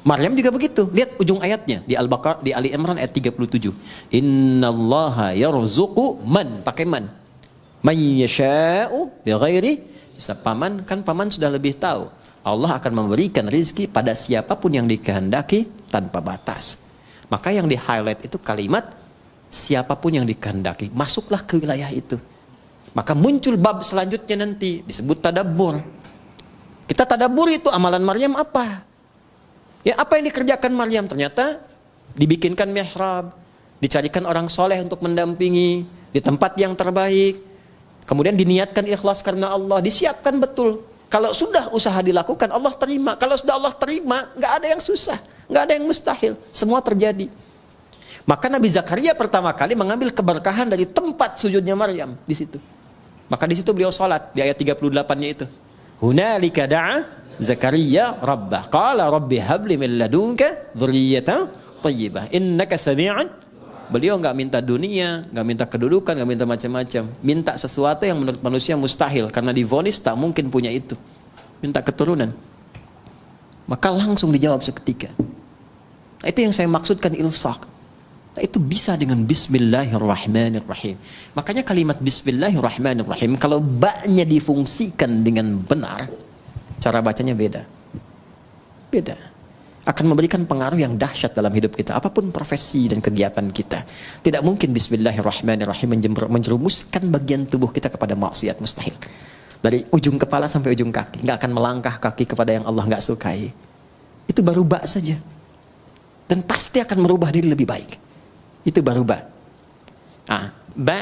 Maryam juga begitu. Lihat ujung ayatnya di Al-Baqarah, di Ali Imran ayat 37. Innallaha yarzuqu man, pakai man. Man yasha'u bighairi hisab. Paman sudah lebih tahu. Allah akan memberikan rizki pada siapapun yang dikehendaki tanpa batas. Maka yang di highlight itu kalimat siapapun yang dikehendaki, masuklah ke wilayah itu. Maka muncul bab selanjutnya nanti disebut tadabbur. Kita tadabbur itu amalan Maryam apa? Ya, apa yang dikerjakan Maryam? Ternyata dibikinkan mihrab, dicarikan orang soleh untuk mendampingi di tempat yang terbaik. Kemudian diniatkan ikhlas karena Allah, disiapkan betul. Kalau sudah usaha dilakukan, Allah terima. Kalau sudah Allah terima, nggak ada yang susah, nggak ada yang mustahil. Semua terjadi. Maka Nabi Zakaria pertama kali mengambil keberkahan dari tempat sujudnya Maryam di situ. Maka di situ beliau salat di ayat 38-nya itu. Hunalika da'a Zakaria rabbah qala rabbi habli min ladunka dzurriyyatan thayyibah innaka sami'an. Beliau enggak minta dunia, enggak minta kedudukan, enggak minta macam-macam. Minta sesuatu yang menurut manusia mustahil karena divonis tak mungkin punya itu. Minta keturunan. Maka langsung dijawab seketika. Nah, itu yang saya maksudkan ilsaq. Nah, itu bisa dengan bismillahirrahmanirrahim. Makanya kalimat bismillahirrahmanirrahim kalau ba-nya difungsikan dengan benar, cara bacanya beda. Beda. Akan memberikan pengaruh yang dahsyat dalam hidup kita, apapun profesi dan kegiatan kita. Tidak mungkin bismillahirrahmanirrahim menjerumuskan bagian tubuh kita kepada maksiat, mustahil. Dari ujung kepala sampai ujung kaki, nggak akan melangkah kaki kepada yang Allah nggak sukai. Itu baru ba saja. Dan pasti akan merubah diri lebih baik. Itu baru ba. Ba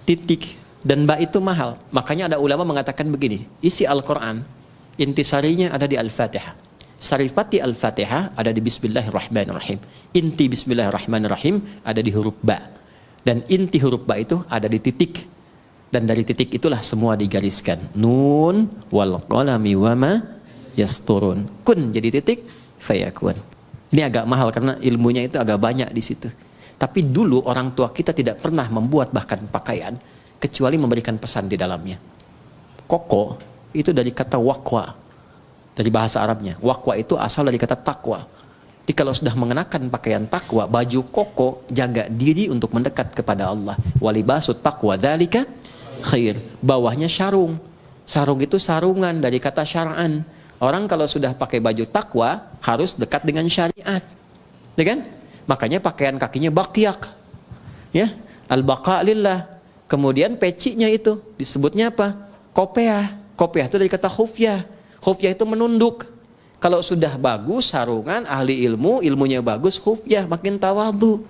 titik dan ba itu mahal. Makanya ada ulama mengatakan begini, isi Al-Quran intisarinya ada di Al-Fatihah. Sarifati Al-Fatihah ada di bismillahirrahmanirrahim. Inti bismillahirrahmanirrahim ada di huruf ba. Dan inti huruf ba itu ada di titik. Dan dari titik itulah semua digariskan. Nun wal qalami wama yasturun. Kun jadi titik, fayakun. Ini agak mahal karena ilmunya itu agak banyak di situ. Tapi dulu orang tua kita tidak pernah membuat bahkan pakaian kecuali memberikan pesan di dalamnya. Koko itu dari kata waqwa, dari bahasa Arabnya. Waqwa itu asal dari kata takwa. Jadi kalau sudah mengenakan pakaian takwa, baju koko, jaga diri untuk mendekat kepada Allah. Walibasut taqwa dzalika khair. Bawahnya sarung. Sarung itu sarungan dari kata syar'an. Orang kalau sudah pakai baju takwa harus dekat dengan syariat. Ya kan? Makanya pakaian kakinya baqyak. Ya, al-baqa lillah. Kemudian pecinya itu disebutnya apa? Kopiah. Kopiah itu dari kata khufyah. Khufyah itu menunduk. Kalau sudah bagus sarungan, ahli ilmu, ilmunya bagus, khufyah, makin tawadhu.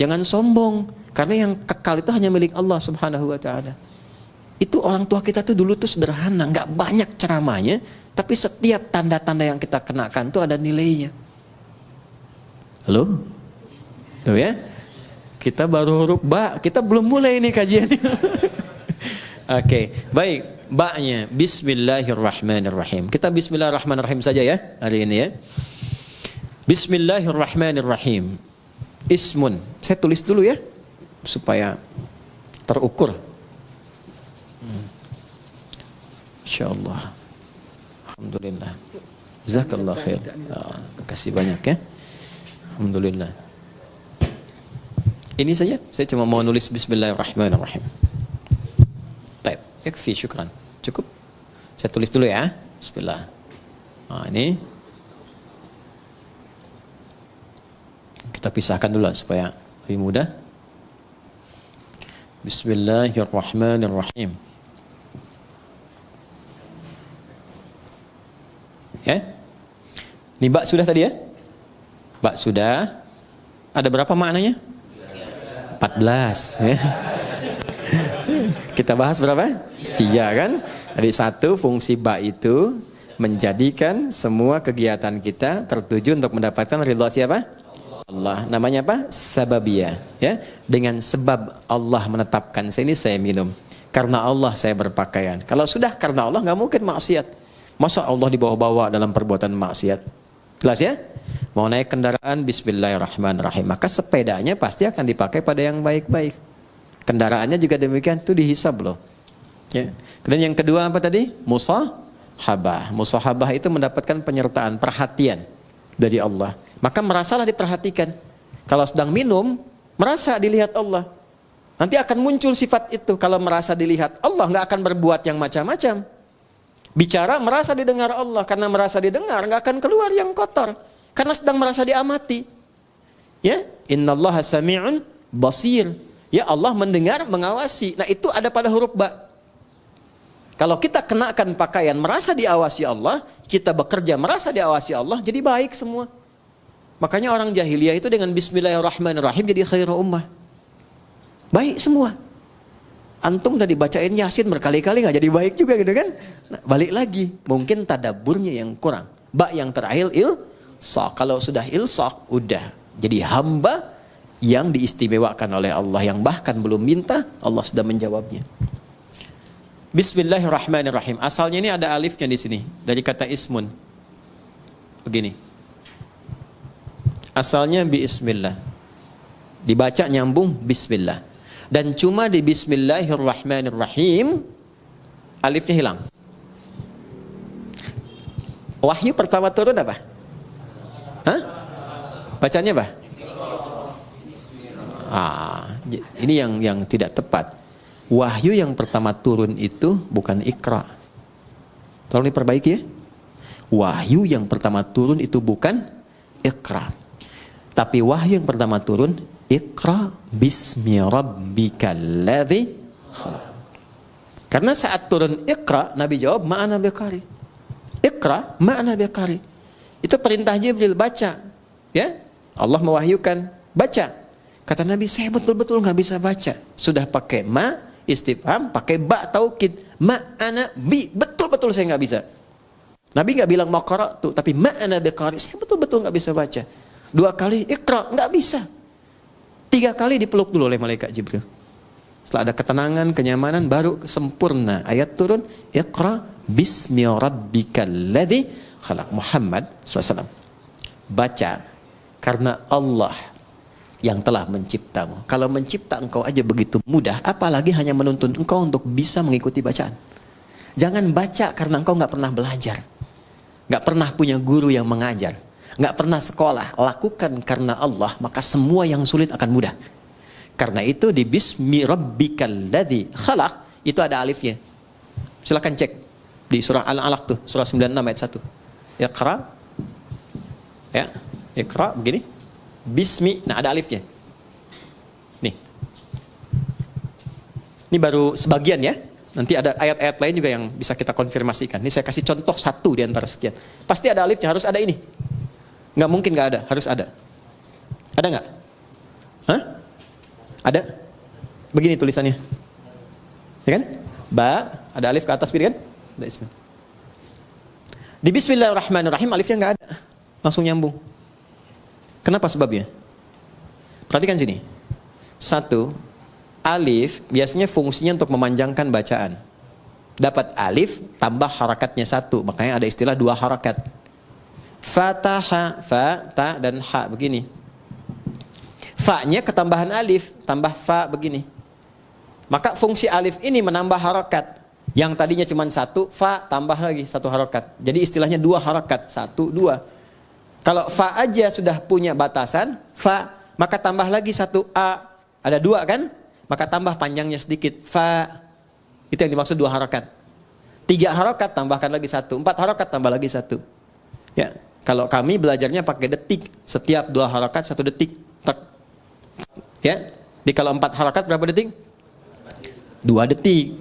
Jangan sombong, karena yang kekal itu hanya milik Allah Subhanahu wa taala. Itu orang tua kita tuh dulu tuh sederhana, enggak banyak ceramahnya, tapi setiap tanda-tanda yang kita kenakan tuh ada nilainya. Halo? Tuh ya. Kita baru huruf ba, kita belum mulai ini kajiannya. Oke, baik. Ba-nya bismillahirrahmanirrahim. Kita bismillahirrahmanirrahim saja ya hari ini ya. Bismillahirrahmanirrahim. Ismun. Saya tulis dulu ya supaya terukur. Insyaallah. Alhamdulillah. Jazakallah khair. Terima kasih banyak ya. Alhamdulillah. Ini saja. Saya cuma mau nulis bismillahirrahmanirrahim. Baik, yakfi, syukran. Cukup? Saya tulis dulu ya. Bismillah. Nah, ini kita pisahkan dulu supaya lebih mudah. Bismillahirrahmanirrahim. Ya. Ini bak sudah tadi ya? Bak sudah. Ada berapa maknanya? 14 ya. Kita bahas berapa? 3 kan? Jadi 1, fungsi ba itu menjadikan semua kegiatan kita tertuju untuk mendapatkan ridha siapa? Allah. Namanya apa? Sababiyah ya. Dengan sebab Allah menetapkan saya minum. Karena Allah saya berpakaian. Kalau sudah karena Allah nggak mungkin maksiat. Masa Allah dibawa-bawa dalam perbuatan maksiat? Jelas ya? Mau naik kendaraan, bismillahirrahmanirrahim. Maka sepedanya pasti akan dipakai pada yang baik-baik. Kendaraannya juga demikian, itu dihisab loh. Ya. Kemudian yang kedua apa tadi? Musahabah. Musahabah itu mendapatkan penyertaan, perhatian dari Allah. Maka merasalah diperhatikan. Kalau sedang minum, merasa dilihat Allah. Nanti akan muncul sifat itu. Kalau merasa dilihat Allah, nggak akan berbuat yang macam-macam. Bicara merasa didengar Allah. Karena merasa didengar, nggak akan keluar yang kotor. Karena sedang merasa diamati. Ya, innallaha sami'un basir. Ya, Allah mendengar, mengawasi. Nah, itu ada pada huruf ba. Kalau kita kenakan pakaian merasa diawasi Allah, kita bekerja merasa diawasi Allah, jadi baik semua. Makanya orang jahiliyah itu dengan bismillahirrahmanirrahim jadi khairu ummah. Baik semua. Antum tadi bacain Yasin berkali-kali nggak jadi baik juga gitu kan? Nah, balik lagi, mungkin tadaburnya yang kurang. Ba yang terakhir ilsaq. Kalau sudah ilsaq, udah jadi hamba yang diistimewakan oleh Allah, yang bahkan belum minta, Allah sudah menjawabnya. Bismillahirrahmanirrahim. Asalnya ini ada alifnya di sini dari kata ismun. Begini. Asalnya bismillah. Dibaca nyambung bismillah. Dan cuma di bismillahirrahmanirrahim alifnya hilang. Wahyu pertama turun apa? Hah? Bacanya apa? Ini yang tidak tepat. Wahyu yang pertama turun itu bukan Iqra. Tolong diperbaiki ya. Wahyu yang pertama turun itu bukan Iqra. Tapi wahyu yang pertama turun Iqra bismi rabbikal ladzi khalaq. Karena saat turun Iqra, Nabi jawab ma'ana biqari. Iqra ma'ana biqari. Itu perintah Jibril, baca. Ya? Allah mewahyukan, baca. Kata Nabi, saya betul-betul nggak bisa baca. Sudah pakai ma istifham, pakai ba taukid, ma'ana bi, betul-betul saya nggak bisa. Nabi nggak bilang maqara'tu, tapi ma'ana biqari, saya betul-betul nggak bisa baca. 2 kali Iqra, nggak bisa. 3 kali dipeluk dulu oleh malaikat Jibril. Setelah ada ketenangan, kenyamanan, baru sempurna ayat turun, Iqra bismi rabbikal ladzi khalaq. Muhammad SAW, baca karena Allah yang telah menciptamu. Kalau mencipta engkau aja begitu mudah, apalagi hanya menuntun engkau untuk bisa mengikuti bacaan. Jangan baca karena engkau nggak pernah belajar, nggak pernah punya guru yang mengajar, nggak pernah sekolah. Lakukan karena Allah, maka semua yang sulit akan mudah. Karena itu di bismi rabbikal ladzi khalaq itu ada alifnya. Silakan cek di surah Al-Alaq tuh, surah 96 ayat 1. Iqra. Ya, Iqra begini. Bismi, nah ada alifnya. Nih. Ini baru sebagian ya. Nanti ada ayat-ayat lain juga yang bisa kita konfirmasikan. Ini saya kasih contoh 1 di antara sekian. Pasti ada alifnya, harus ada ini. Nggak mungkin nggak ada, harus ada. Ada nggak? Hah? Ada? Begini tulisannya. Ya kan? Ba, ada alif ke atas begini kan? Ada ismi. Di bismillahirrahmanirrahim alifnya nggak ada. Langsung nyambung. Kenapa sebabnya? Perhatikan sini. 1, alif biasanya fungsinya untuk memanjangkan bacaan. Dapat alif tambah harakatnya 1, makanya ada istilah 2 harakat. Fataha, fa, ta, dan ha begini. Fa-nya ketambahan alif, tambah fa begini. Maka fungsi alif ini menambah harakat. Yang tadinya cuma 1, fa tambah lagi 1 harakat. Jadi istilahnya 2 harakat, 1, 2. Kalau fa aja sudah punya batasan, fa, maka tambah lagi 1 a. Ada 2 kan? Maka tambah panjangnya sedikit, fa. Itu yang dimaksud 2 harakat. 3 harakat tambahkan lagi 1, 4 harakat tambah lagi 1. Ya, kalau kami belajarnya pakai detik, setiap 2 harakat 1 detik. Ya, di kalau 4 harakat berapa detik? 2 detik.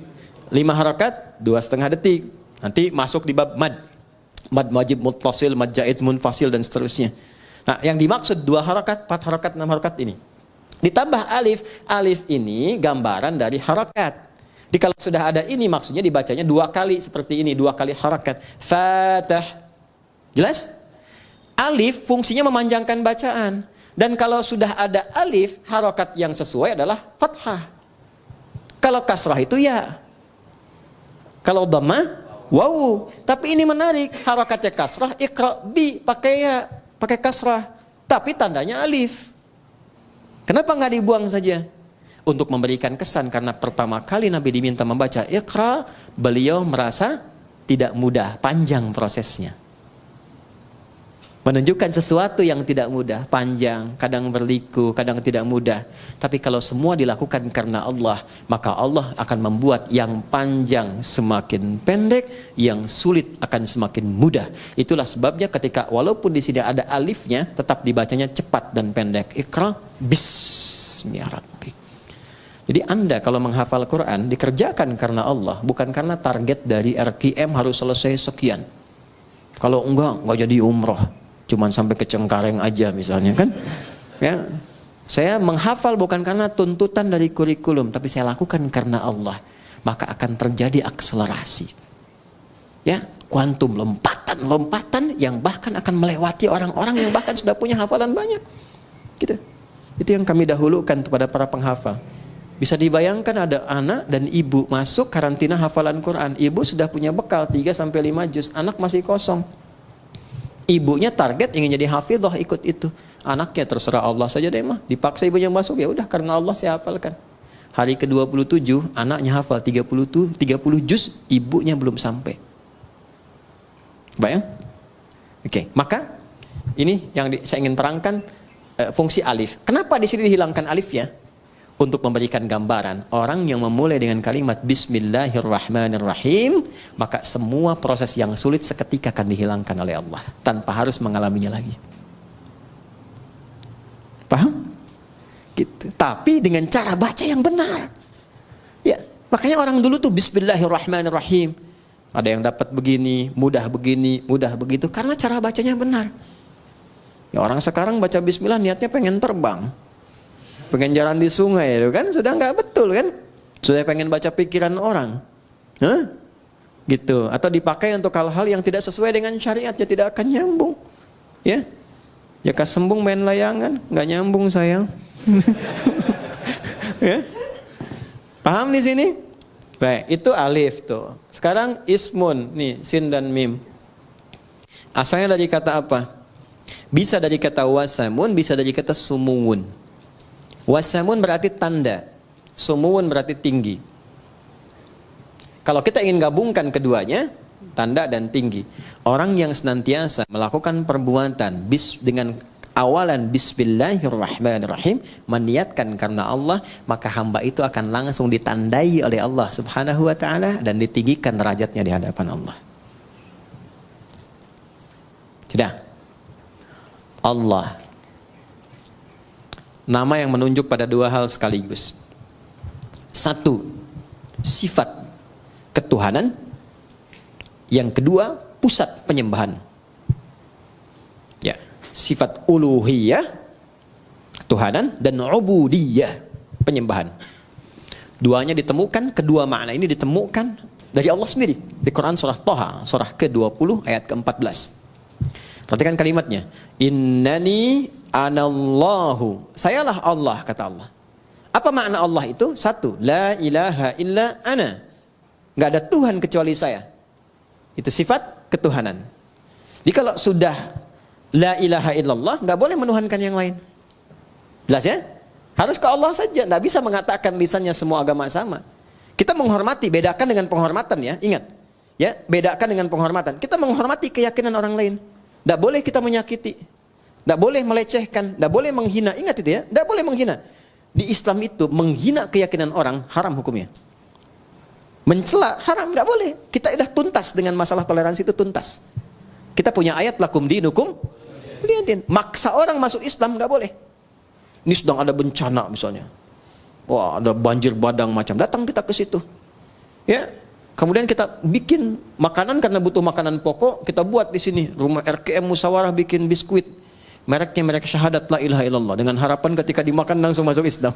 5 harakat 2,5 detik. Nanti masuk di bab mad. Mad wajib muttasil, mad jaiz munfasil dan seterusnya. Nah, yang dimaksud 2 harakat, 4 harakat, 6 harakat ini. Ditambah alif, alif ini gambaran dari harakat. Jadi kalau sudah ada ini maksudnya dibacanya 2 kali seperti ini, 2 kali harakat. Fatah. Jelas? Alif fungsinya memanjangkan bacaan. Dan kalau sudah ada alif, harakat yang sesuai adalah fathah. Kalau kasrah itu ya. Kalau dhammah, wow. Tapi ini menarik, harakatnya kasrah, iqra bi, pakai ya. pakai kasrah, tapi tandanya alif. Kenapa nggak dibuang saja? Untuk memberikan kesan, karena pertama kali Nabi diminta membaca Iqra, beliau merasa tidak mudah, panjang prosesnya. Menunjukkan sesuatu yang tidak mudah, panjang, kadang berliku, kadang tidak mudah. Tapi kalau semua dilakukan karena Allah, maka Allah akan membuat yang panjang semakin pendek, yang sulit akan semakin mudah. Itulah sebabnya ketika walaupun di sini ada alifnya, tetap dibacanya cepat dan pendek. Iqra bismi rabbik. Jadi Anda kalau menghafal Quran dikerjakan karena Allah, bukan karena target dari RKM harus selesai sekian. Kalau enggak jadi umroh, cuman sampai ke Cengkareng aja misalnya kan. Ya, saya menghafal bukan karena tuntutan dari kurikulum, tapi saya lakukan karena Allah, maka akan terjadi akselerasi. Ya, kuantum, lompatan yang bahkan akan melewati orang-orang yang bahkan sudah punya hafalan banyak. Gitu. Itu yang kami dahulukan kepada para penghafal. Bisa dibayangkan ada anak dan ibu masuk karantina hafalan Quran. Ibu sudah punya bekal 3-5 juz, anak masih kosong. Ibunya target ingin jadi hafidhah, ikut itu. Anaknya terserah Allah saja deh mah. Dipaksa ibunya masuk, ya udah karena Allah saya hafalkan. Hari ke-27 anaknya hafal 30 juz, ibunya belum sampai. Bayang? Oke, maka ini yang saya ingin terangkan, fungsi alif. Kenapa di sini dihilangkan alifnya? Untuk memberikan gambaran, orang yang memulai dengan kalimat Bismillahirrahmanirrahim, maka semua proses yang sulit seketika akan dihilangkan oleh Allah tanpa harus mengalaminya lagi. Paham? Gitu. Tapi dengan cara baca yang benar. Ya, makanya orang dulu tuh Bismillahirrahmanirrahim. Ada yang dapat begini, mudah begitu karena cara bacanya benar. Ya, orang sekarang baca Bismillah niatnya pengen terbang. Pengen jalan di sungai itu kan sudah nggak betul kan, sudah pengen baca pikiran orang, gitu, atau dipakai untuk hal-hal yang tidak sesuai dengan syariat, ya tidak akan nyambung, ya kasembung main layangan nggak nyambung sayang. Ya, paham di sini? Baik, itu alif tuh. Sekarang ismun nih, sin dan mim, asalnya dari kata apa? Bisa dari kata wasamun, bisa dari kata sumuun. Wasamun berarti tanda, sumuun berarti tinggi. Kalau kita ingin gabungkan keduanya, tanda dan tinggi. Orang yang senantiasa melakukan perbuatan dengan awalan Bismillahirrahmanirrahim, meniatkan karena Allah, maka hamba itu akan langsung ditandai oleh Allah Subhanahu wa taala dan ditinggikan derajatnya di hadapan Allah. Sudah. Allah, nama yang menunjuk pada dua hal sekaligus. Satu, sifat ketuhanan. Yang kedua, pusat penyembahan. Ya, sifat uluhiyah, ketuhanan, dan ubudiyah, penyembahan. Duanya ditemukan, kedua makna ini ditemukan dari Allah sendiri di Quran surah Thaha, surah ke-20 ayat ke-14. Perhatikan kalimatnya. Innani anallahu, sayalah Allah, kata Allah. Apa makna Allah itu? Satu, la ilaha illa ana, nggak ada Tuhan kecuali saya. Itu sifat ketuhanan. Jadi kalau sudah la ilaha illallah, nggak boleh menuhankan yang lain. Jelas ya? Harus ke Allah saja, nggak bisa mengatakan lisannya semua agama sama. Kita menghormati, bedakan dengan penghormatan ya, ingat ya, bedakan dengan penghormatan. Kita menghormati keyakinan orang lain, nggak boleh kita menyakiti. Tidak boleh melecehkan, tidak boleh menghina. Ingat itu ya, tidak boleh menghina. Di Islam itu menghina keyakinan orang haram hukumnya. Mencela haram, nggak boleh. Kita sudah tuntas dengan masalah toleransi itu, tuntas. Kita punya ayat lakum dinukum waliyaddin. Maksa orang masuk Islam nggak boleh. Ini sedang ada bencana misalnya, wah ada banjir badang macam, datang kita ke situ. Ya, kemudian kita bikin makanan karena butuh makanan pokok, kita buat di sini rumah RKM Musyawarah bikin biskuit. Mereknya merek syahadat la ilaha illallah, dengan harapan ketika dimakan langsung masuk Islam.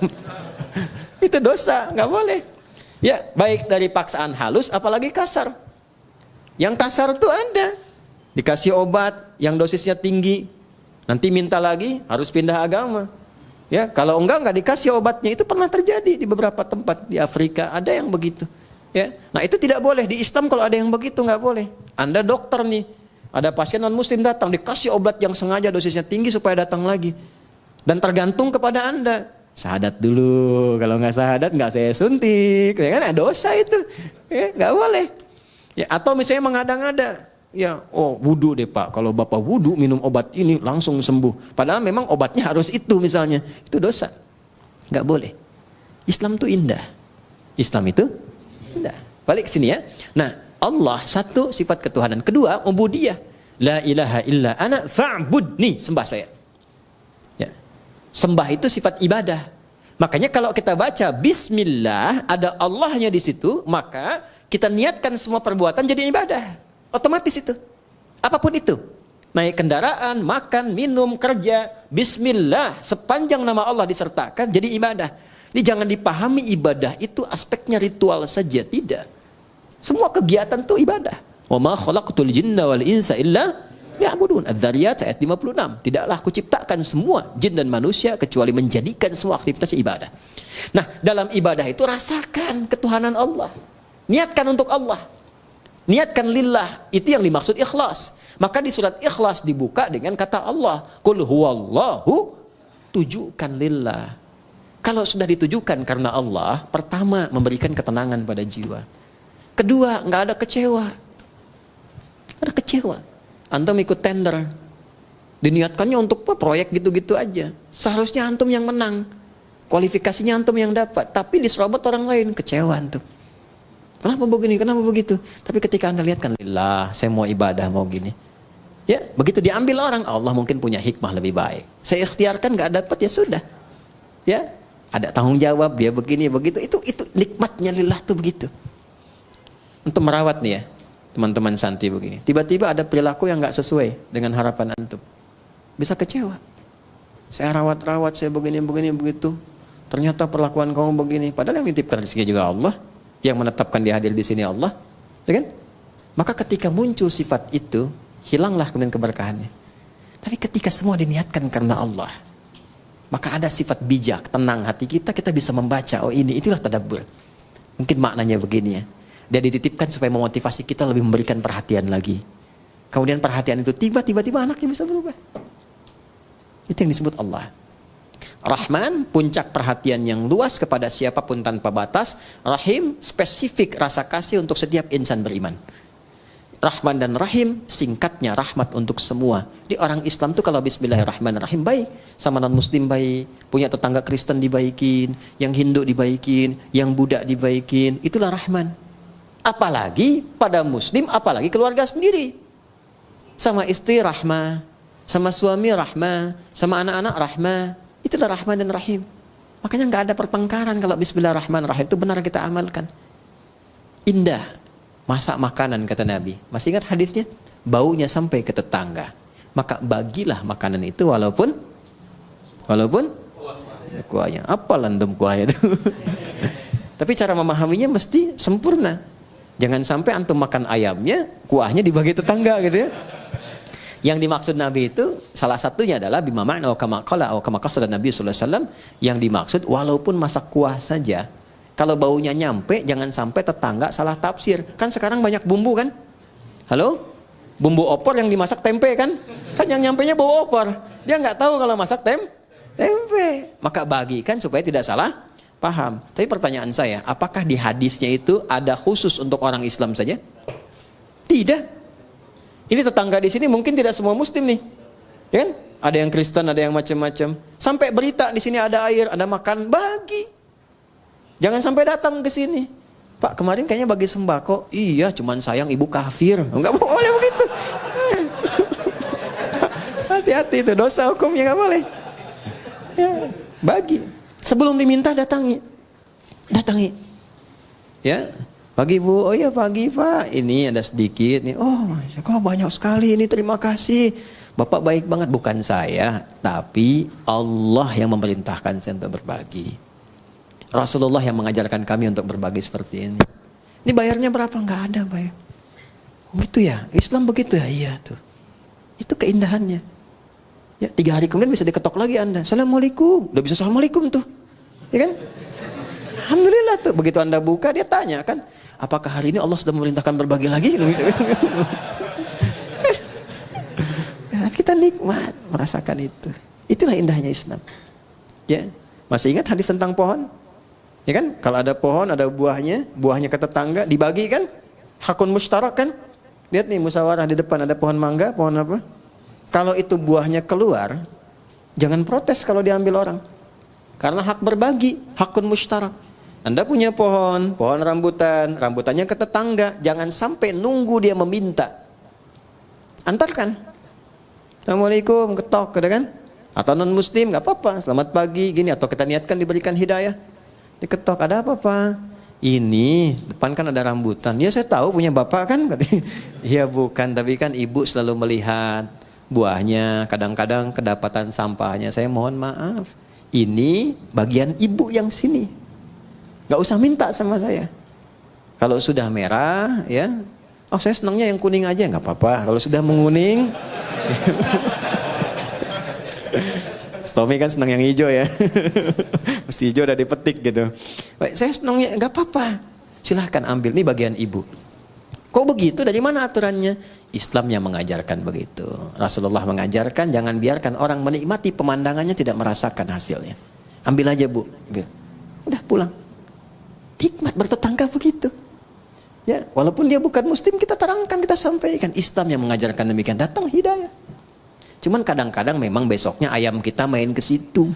Itu dosa, nggak boleh. Ya, baik dari paksaan halus apalagi kasar. Yang kasar tuh ada, dikasih obat yang dosisnya tinggi, nanti minta lagi harus pindah agama. Ya, kalau enggak dikasih obatnya, itu pernah terjadi di beberapa tempat di Afrika, ada yang begitu. Ya, nah itu tidak boleh di Islam. Kalau ada yang begitu nggak boleh. Anda dokter nih, Ada pasien non muslim datang, dikasih obat yang sengaja dosisnya tinggi supaya datang lagi. Dan tergantung kepada Anda. Syahadat dulu, kalau nggak syahadat nggak saya suntik, ya kan? Dosa itu, ya nggak boleh. Ya, atau misalnya mengada-ngada, ya, oh wudu deh Pak, kalau Bapak wudu minum obat ini langsung sembuh. Padahal memang obatnya harus itu misalnya, itu dosa, nggak boleh. Islam itu indah, Islam itu indah. Balik ke sini ya. Nah, Allah satu sifat ketuhanan, kedua ubudiyah. La ilaha illa ana fa'budni, sembah saya. Ya. Sembah itu sifat ibadah. Makanya kalau kita baca bismillah, ada Allahnya di situ, maka kita niatkan semua perbuatan jadi ibadah. Otomatis itu. Apapun itu. Naik kendaraan, makan, minum, kerja, bismillah, sepanjang nama Allah disertakan jadi ibadah. Ini jangan dipahami ibadah itu aspeknya ritual saja, tidak. Semua kegiatan itu ibadah. Wa ma khalaqtul jinna wal insa illa liya'budun. Adz-Dzariyat ayat 56. Tidaklah aku ciptakan semua jin dan manusia kecuali menjadikan semua aktivitas ibadah. Nah, dalam ibadah itu rasakan ketuhanan Allah. Niatkan untuk Allah. Niatkan lillah. Itu yang dimaksud ikhlas. Maka di surat Ikhlas dibuka dengan kata Allah, Qul huwallahu, tujukan lillah. Kalau sudah ditujukan karena Allah, pertama memberikan ketenangan pada jiwa. Kedua, nggak ada kecewa. Ada kecewa. Antum ikut tender, diniatkannya untuk proyek gitu-gitu aja. Seharusnya antum yang menang, kualifikasinya antum yang dapat, tapi diserobot orang lain, kecewa antum. Kenapa begini, kenapa begitu? Tapi ketika Anda lihat kan, lillah, saya mau ibadah, mau gini. Ya, begitu diambil orang, Allah mungkin punya hikmah lebih baik. Saya ikhtiarkan nggak dapat, ya sudah. Ya, ada tanggung jawab, dia begini, begitu. Itu nikmatnya lillah tuh begitu. Untuk merawat nih ya, teman-teman santri begini. Tiba-tiba ada perilaku yang nggak sesuai dengan harapan antum. Bisa kecewa. Saya rawat-rawat, saya begini, begitu. Ternyata perlakuan kamu begini. Padahal yang nitipkan rezeki juga Allah. Yang menetapkan dia hadir di sini Allah. Ya kan? Maka ketika muncul sifat itu, hilanglah kemudian keberkahannya. Tapi ketika semua diniatkan karena Allah, maka ada sifat bijak, tenang hati kita, kita bisa membaca, oh ini, itulah tadabbur. Mungkin maknanya begini ya. Dia dititipkan supaya memotivasi kita lebih memberikan perhatian lagi. Kemudian perhatian itu tiba-tiba anaknya bisa berubah. Itu yang disebut Allah. Rahman, puncak perhatian yang luas kepada siapapun tanpa batas. Rahim, spesifik rasa kasih untuk setiap insan beriman. Rahman dan Rahim, singkatnya rahmat untuk semua. Di orang Islam tuh kalau bismillahirrahmanirrahim baik. Sama non-muslim baik. Punya tetangga Kristen dibaikin. Yang Hindu dibaikin. Yang Buddha dibaikin. Itulah Rahman. Apalagi pada muslim, apalagi keluarga sendiri. Sama istri rahmah, sama suami rahmah, sama anak-anak rahmah. Itulah Rahman dan Rahim. Makanya nggak ada pertengkaran kalau bismillahirrahmanirrahim itu benar kita amalkan. Indah. Masak makanan kata Nabi. Masih ingat hadisnya? Baunya sampai ke tetangga. Maka bagilah makanan itu walaupun kuahnya. Apa landum kuahnya itu? Tapi cara memahaminya mesti sempurna. Jangan sampai antum makan ayamnya, kuahnya dibagi tetangga gitu ya. Yang dimaksud Nabi itu salah satunya adalah bima ma'na wa kama qala wa kama qasada Nabi sallallahu alaihi wasallam, yang dimaksud walaupun masak kuah saja, kalau baunya nyampe jangan sampai tetangga salah tafsir. Kan sekarang banyak bumbu kan? Halo? Bumbu opor yang dimasak tempe kan? Kan yang nyampenya bau opor. Dia nggak tahu kalau masak tempe. Maka bagikan supaya tidak salah paham. Tapi pertanyaan saya, apakah di hadisnya itu ada khusus untuk orang Islam saja? Tidak. Ini tetangga di sini mungkin tidak semua muslim nih. Ya kan? Ada yang Kristen, ada yang macam-macam. Sampai berita di sini ada air, ada makan, bagi. Jangan sampai datang ke sini. Pak, kemarin kayaknya bagi sembako. Iya, cuman sayang ibu kafir. Enggak boleh begitu. Hati-hati itu, dosa hukumnya enggak boleh. Ya, bagi. Sebelum diminta datangi. Ya, pagi Bu, oh iya pagi Pak, ini ada sedikit nih. Oh, kok banyak sekali ini, terima kasih. Bapak baik banget, bukan saya, tapi Allah yang memerintahkan saya untuk berbagi. Rasulullah yang mengajarkan kami untuk berbagi seperti ini. Ini bayarnya berapa? Enggak ada bayar. Oh, gitu ya, Islam begitu ya, iya tuh. Itu keindahannya. Ya, 3 hari kemudian bisa diketok lagi Anda. Assalamualaikum, udah bisa assalamualaikum tuh. Ya kan? Alhamdulillah tuh. Begitu Anda buka, dia tanya kan, apakah hari ini Allah sudah memerintahkan berbagi lagi? kita nikmat merasakan itu. Itulah indahnya Islam. Ya, masih ingat hadis tentang pohon? Ya kan? Kalau ada pohon, ada buahnya ke tetangga, dibagi kan? Hakun mustarak kan? Lihat nih musyawarah di depan ada pohon mangga, pohon apa? Kalau itu buahnya keluar, jangan protes kalau diambil orang. Karena hak berbagi, hakun mustarak. Anda punya pohon rambutan, rambutannya ke tetangga, jangan sampai nunggu dia meminta. Antarkan. Assalamualaikum, ketok, ada kan? Atau non muslim, nggak apa-apa, selamat pagi, gini. Atau kita niatkan diberikan hidayah. Diketok, ada apa Pak? Ini, depan kan ada rambutan. Ya saya tahu punya bapak kan? Iya bukan, tapi kan ibu selalu melihat buahnya, kadang-kadang kedapatan sampahnya. Saya mohon maaf, ini bagian ibu yang sini. Gak usah minta sama saya. Kalau sudah merah, ya, oh saya senangnya yang kuning aja, nggak apa-apa. Kalau sudah menguning, Tommy kan senang yang hijau ya, mesti hijau udah dipetik gitu. Baik, saya senangnya nggak apa-apa. Silahkan ambil, ini bagian ibu. Kok begitu? Dari mana aturannya? Islam yang mengajarkan begitu. Rasulullah mengajarkan jangan biarkan orang menikmati pemandangannya tidak merasakan hasilnya. Ambil aja bu, ambil. Udah pulang. Nikmat bertetangga begitu. Ya, walaupun dia bukan muslim, kita terangkan, kita sampaikan. Islam yang mengajarkan demikian, datang hidayah. Cuman kadang-kadang memang besoknya ayam kita main ke situ.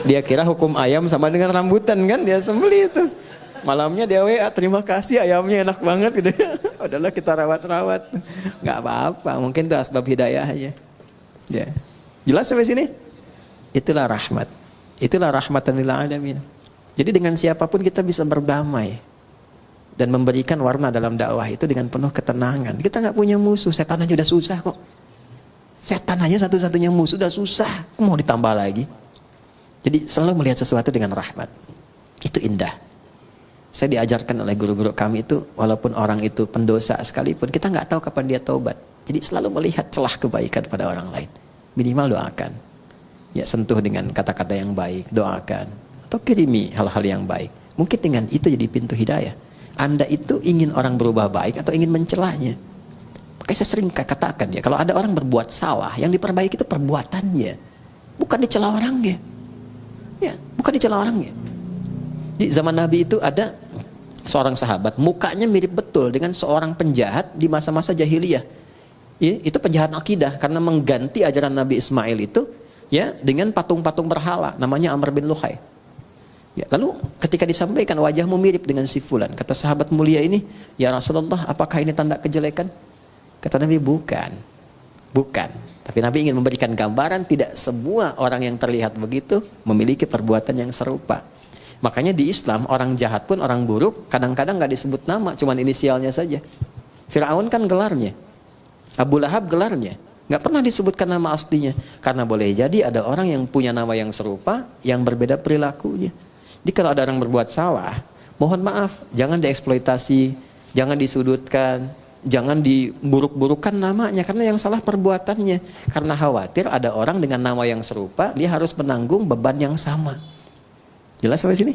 Dia kira hukum ayam sama dengan rambutan kan, dia sembeli itu. Malamnya dia WA, terima kasih ayamnya enak banget gitu. Udahlah kita rawat-rawat. Nggak apa-apa, mungkin itu asbab hidayah aja. Ya. Jelas sampai sini? Itulah rahmat. Itulah rahmatan lil alamin. Jadi dengan siapapun kita bisa berdamai dan memberikan warna dalam dakwah itu dengan penuh ketenangan. Kita nggak punya musuh, setan aja udah susah kok. Setan aja satu-satunya musuh udah susah, mau ditambah lagi. Jadi selalu melihat sesuatu dengan rahmat. Itu indah. Saya diajarkan oleh guru-guru kami itu, walaupun orang itu pendosa sekalipun, kita nggak tahu kapan dia taubat. Jadi selalu melihat celah kebaikan pada orang lain. Minimal doakan. Ya sentuh dengan kata-kata yang baik, doakan. Atau kirimi hal-hal yang baik. Mungkin dengan itu jadi pintu hidayah. Anda itu ingin orang berubah baik atau ingin mencelahnya? Makanya saya sering katakan ya, kalau ada orang berbuat salah, yang diperbaiki itu perbuatannya, bukan dicela orangnya. Ya, bukan dicela orangnya. Di zaman Nabi itu ada seorang sahabat, mukanya mirip betul dengan seorang penjahat di masa-masa jahiliyah. Ya, itu penjahat akidah karena mengganti ajaran Nabi Ismail itu ya dengan patung-patung berhala, namanya Amr bin Luhai. Ya, lalu ketika disampaikan wajahmu mirip dengan si fulan, kata sahabat mulia ini, ya Rasulullah, apakah ini tanda kejelekan? Kata Nabi, bukan. Tapi Nabi ingin memberikan gambaran tidak semua orang yang terlihat begitu memiliki perbuatan yang serupa. Makanya di Islam orang jahat pun, orang buruk kadang-kadang gak disebut nama, cuman inisialnya saja. Fir'aun kan gelarnya, Abu Lahab gelarnya, gak pernah disebutkan nama aslinya. Karena boleh jadi ada orang yang punya nama yang serupa, yang berbeda perilakunya. Jadi kalau ada orang berbuat salah, mohon maaf, jangan dieksploitasi, jangan disudutkan, jangan diburuk-burukan namanya, karena yang salah perbuatannya. Karena khawatir ada orang dengan nama yang serupa, dia harus menanggung beban yang sama. Jelas sampai sini?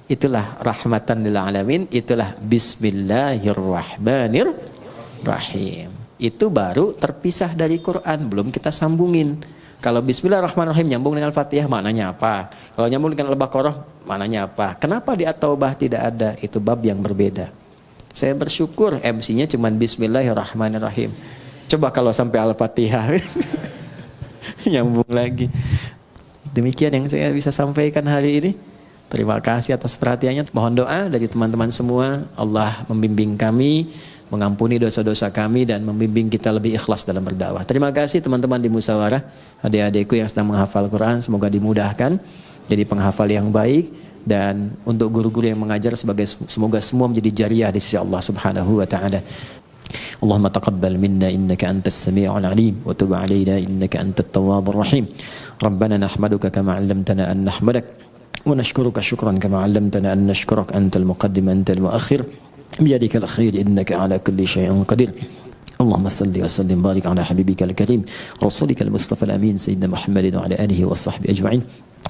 Itulah rahmatan lil alamin, itulah bismillahirrahmanirrahim. Itu baru terpisah dari Quran, belum kita sambungin. Kalau bismillahirrahmanirrahim nyambung dengan Fatihah, maknanya apa? Kalau nyambung dengan Al-Baqarah, maknanya apa? Kenapa di At-Taubah tidak ada? Itu bab yang berbeda. Saya bersyukur MC-nya cuma bismillahirrahmanirrahim. Coba kalau sampai Al-Fatihah nyambung lagi. Demikian yang saya bisa sampaikan hari ini. Terima kasih atas perhatiannya. Mohon doa dari teman-teman semua. Allah membimbing kami, mengampuni dosa-dosa kami, dan membimbing kita lebih ikhlas dalam berdakwah. Terima kasih teman-teman di musyawarah, adik-adikku yang sedang menghafal Quran, semoga dimudahkan jadi penghafal yang baik, dan untuk guru-guru yang mengajar semoga semua menjadi jariah di sisi Allah Subhanahu wa taala. Allahumma taqabbal minna innaka antas sami'ul alim wa tub 'alaina innaka antat tawwabur rahim. Rabbana nahmaduka kama 'allamtana an nahmadak wa nashkuruka syukran kama 'allamtana an nashkuraka antal muqaddim antal muakhir. بيدك الخير إنك على كل شيء قدير. اللهم صل وسلم وبارك على حبيبك الكريم رسولك المصطفى الأمين سيدنا محمد وعلى آله وصحبه أجمعين.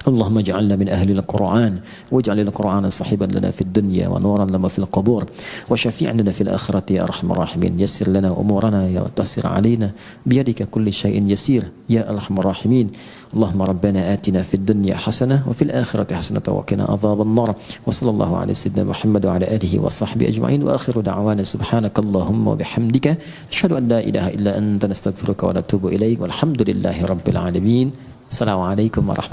اللهم اجعلنا من أهل القرآن واجعل القرآن صاحبا لنا في الدنيا ونورا لنا في القبور وشفيعا لنا في الآخرة يا أرحم الراحمين. يسر لنا أمورنا يا وتسر علينا بيدك كل شيء يسير يا أرحم الراحمين. اللهم ربنا آتنا في الدنيا حسنة وفي الآخرة حسنة وقنا عذاب النار. وصلى الله على سيدنا محمد وعلى آله وصحبه أجمعين. وآخر دعوانا سبحانك اللهم وبحمدك نشهد أن لا إله إلا أنت نستغفرك ونتوب إليك والحمد لله رب العالمين. السلام عليكم ورحمة الله.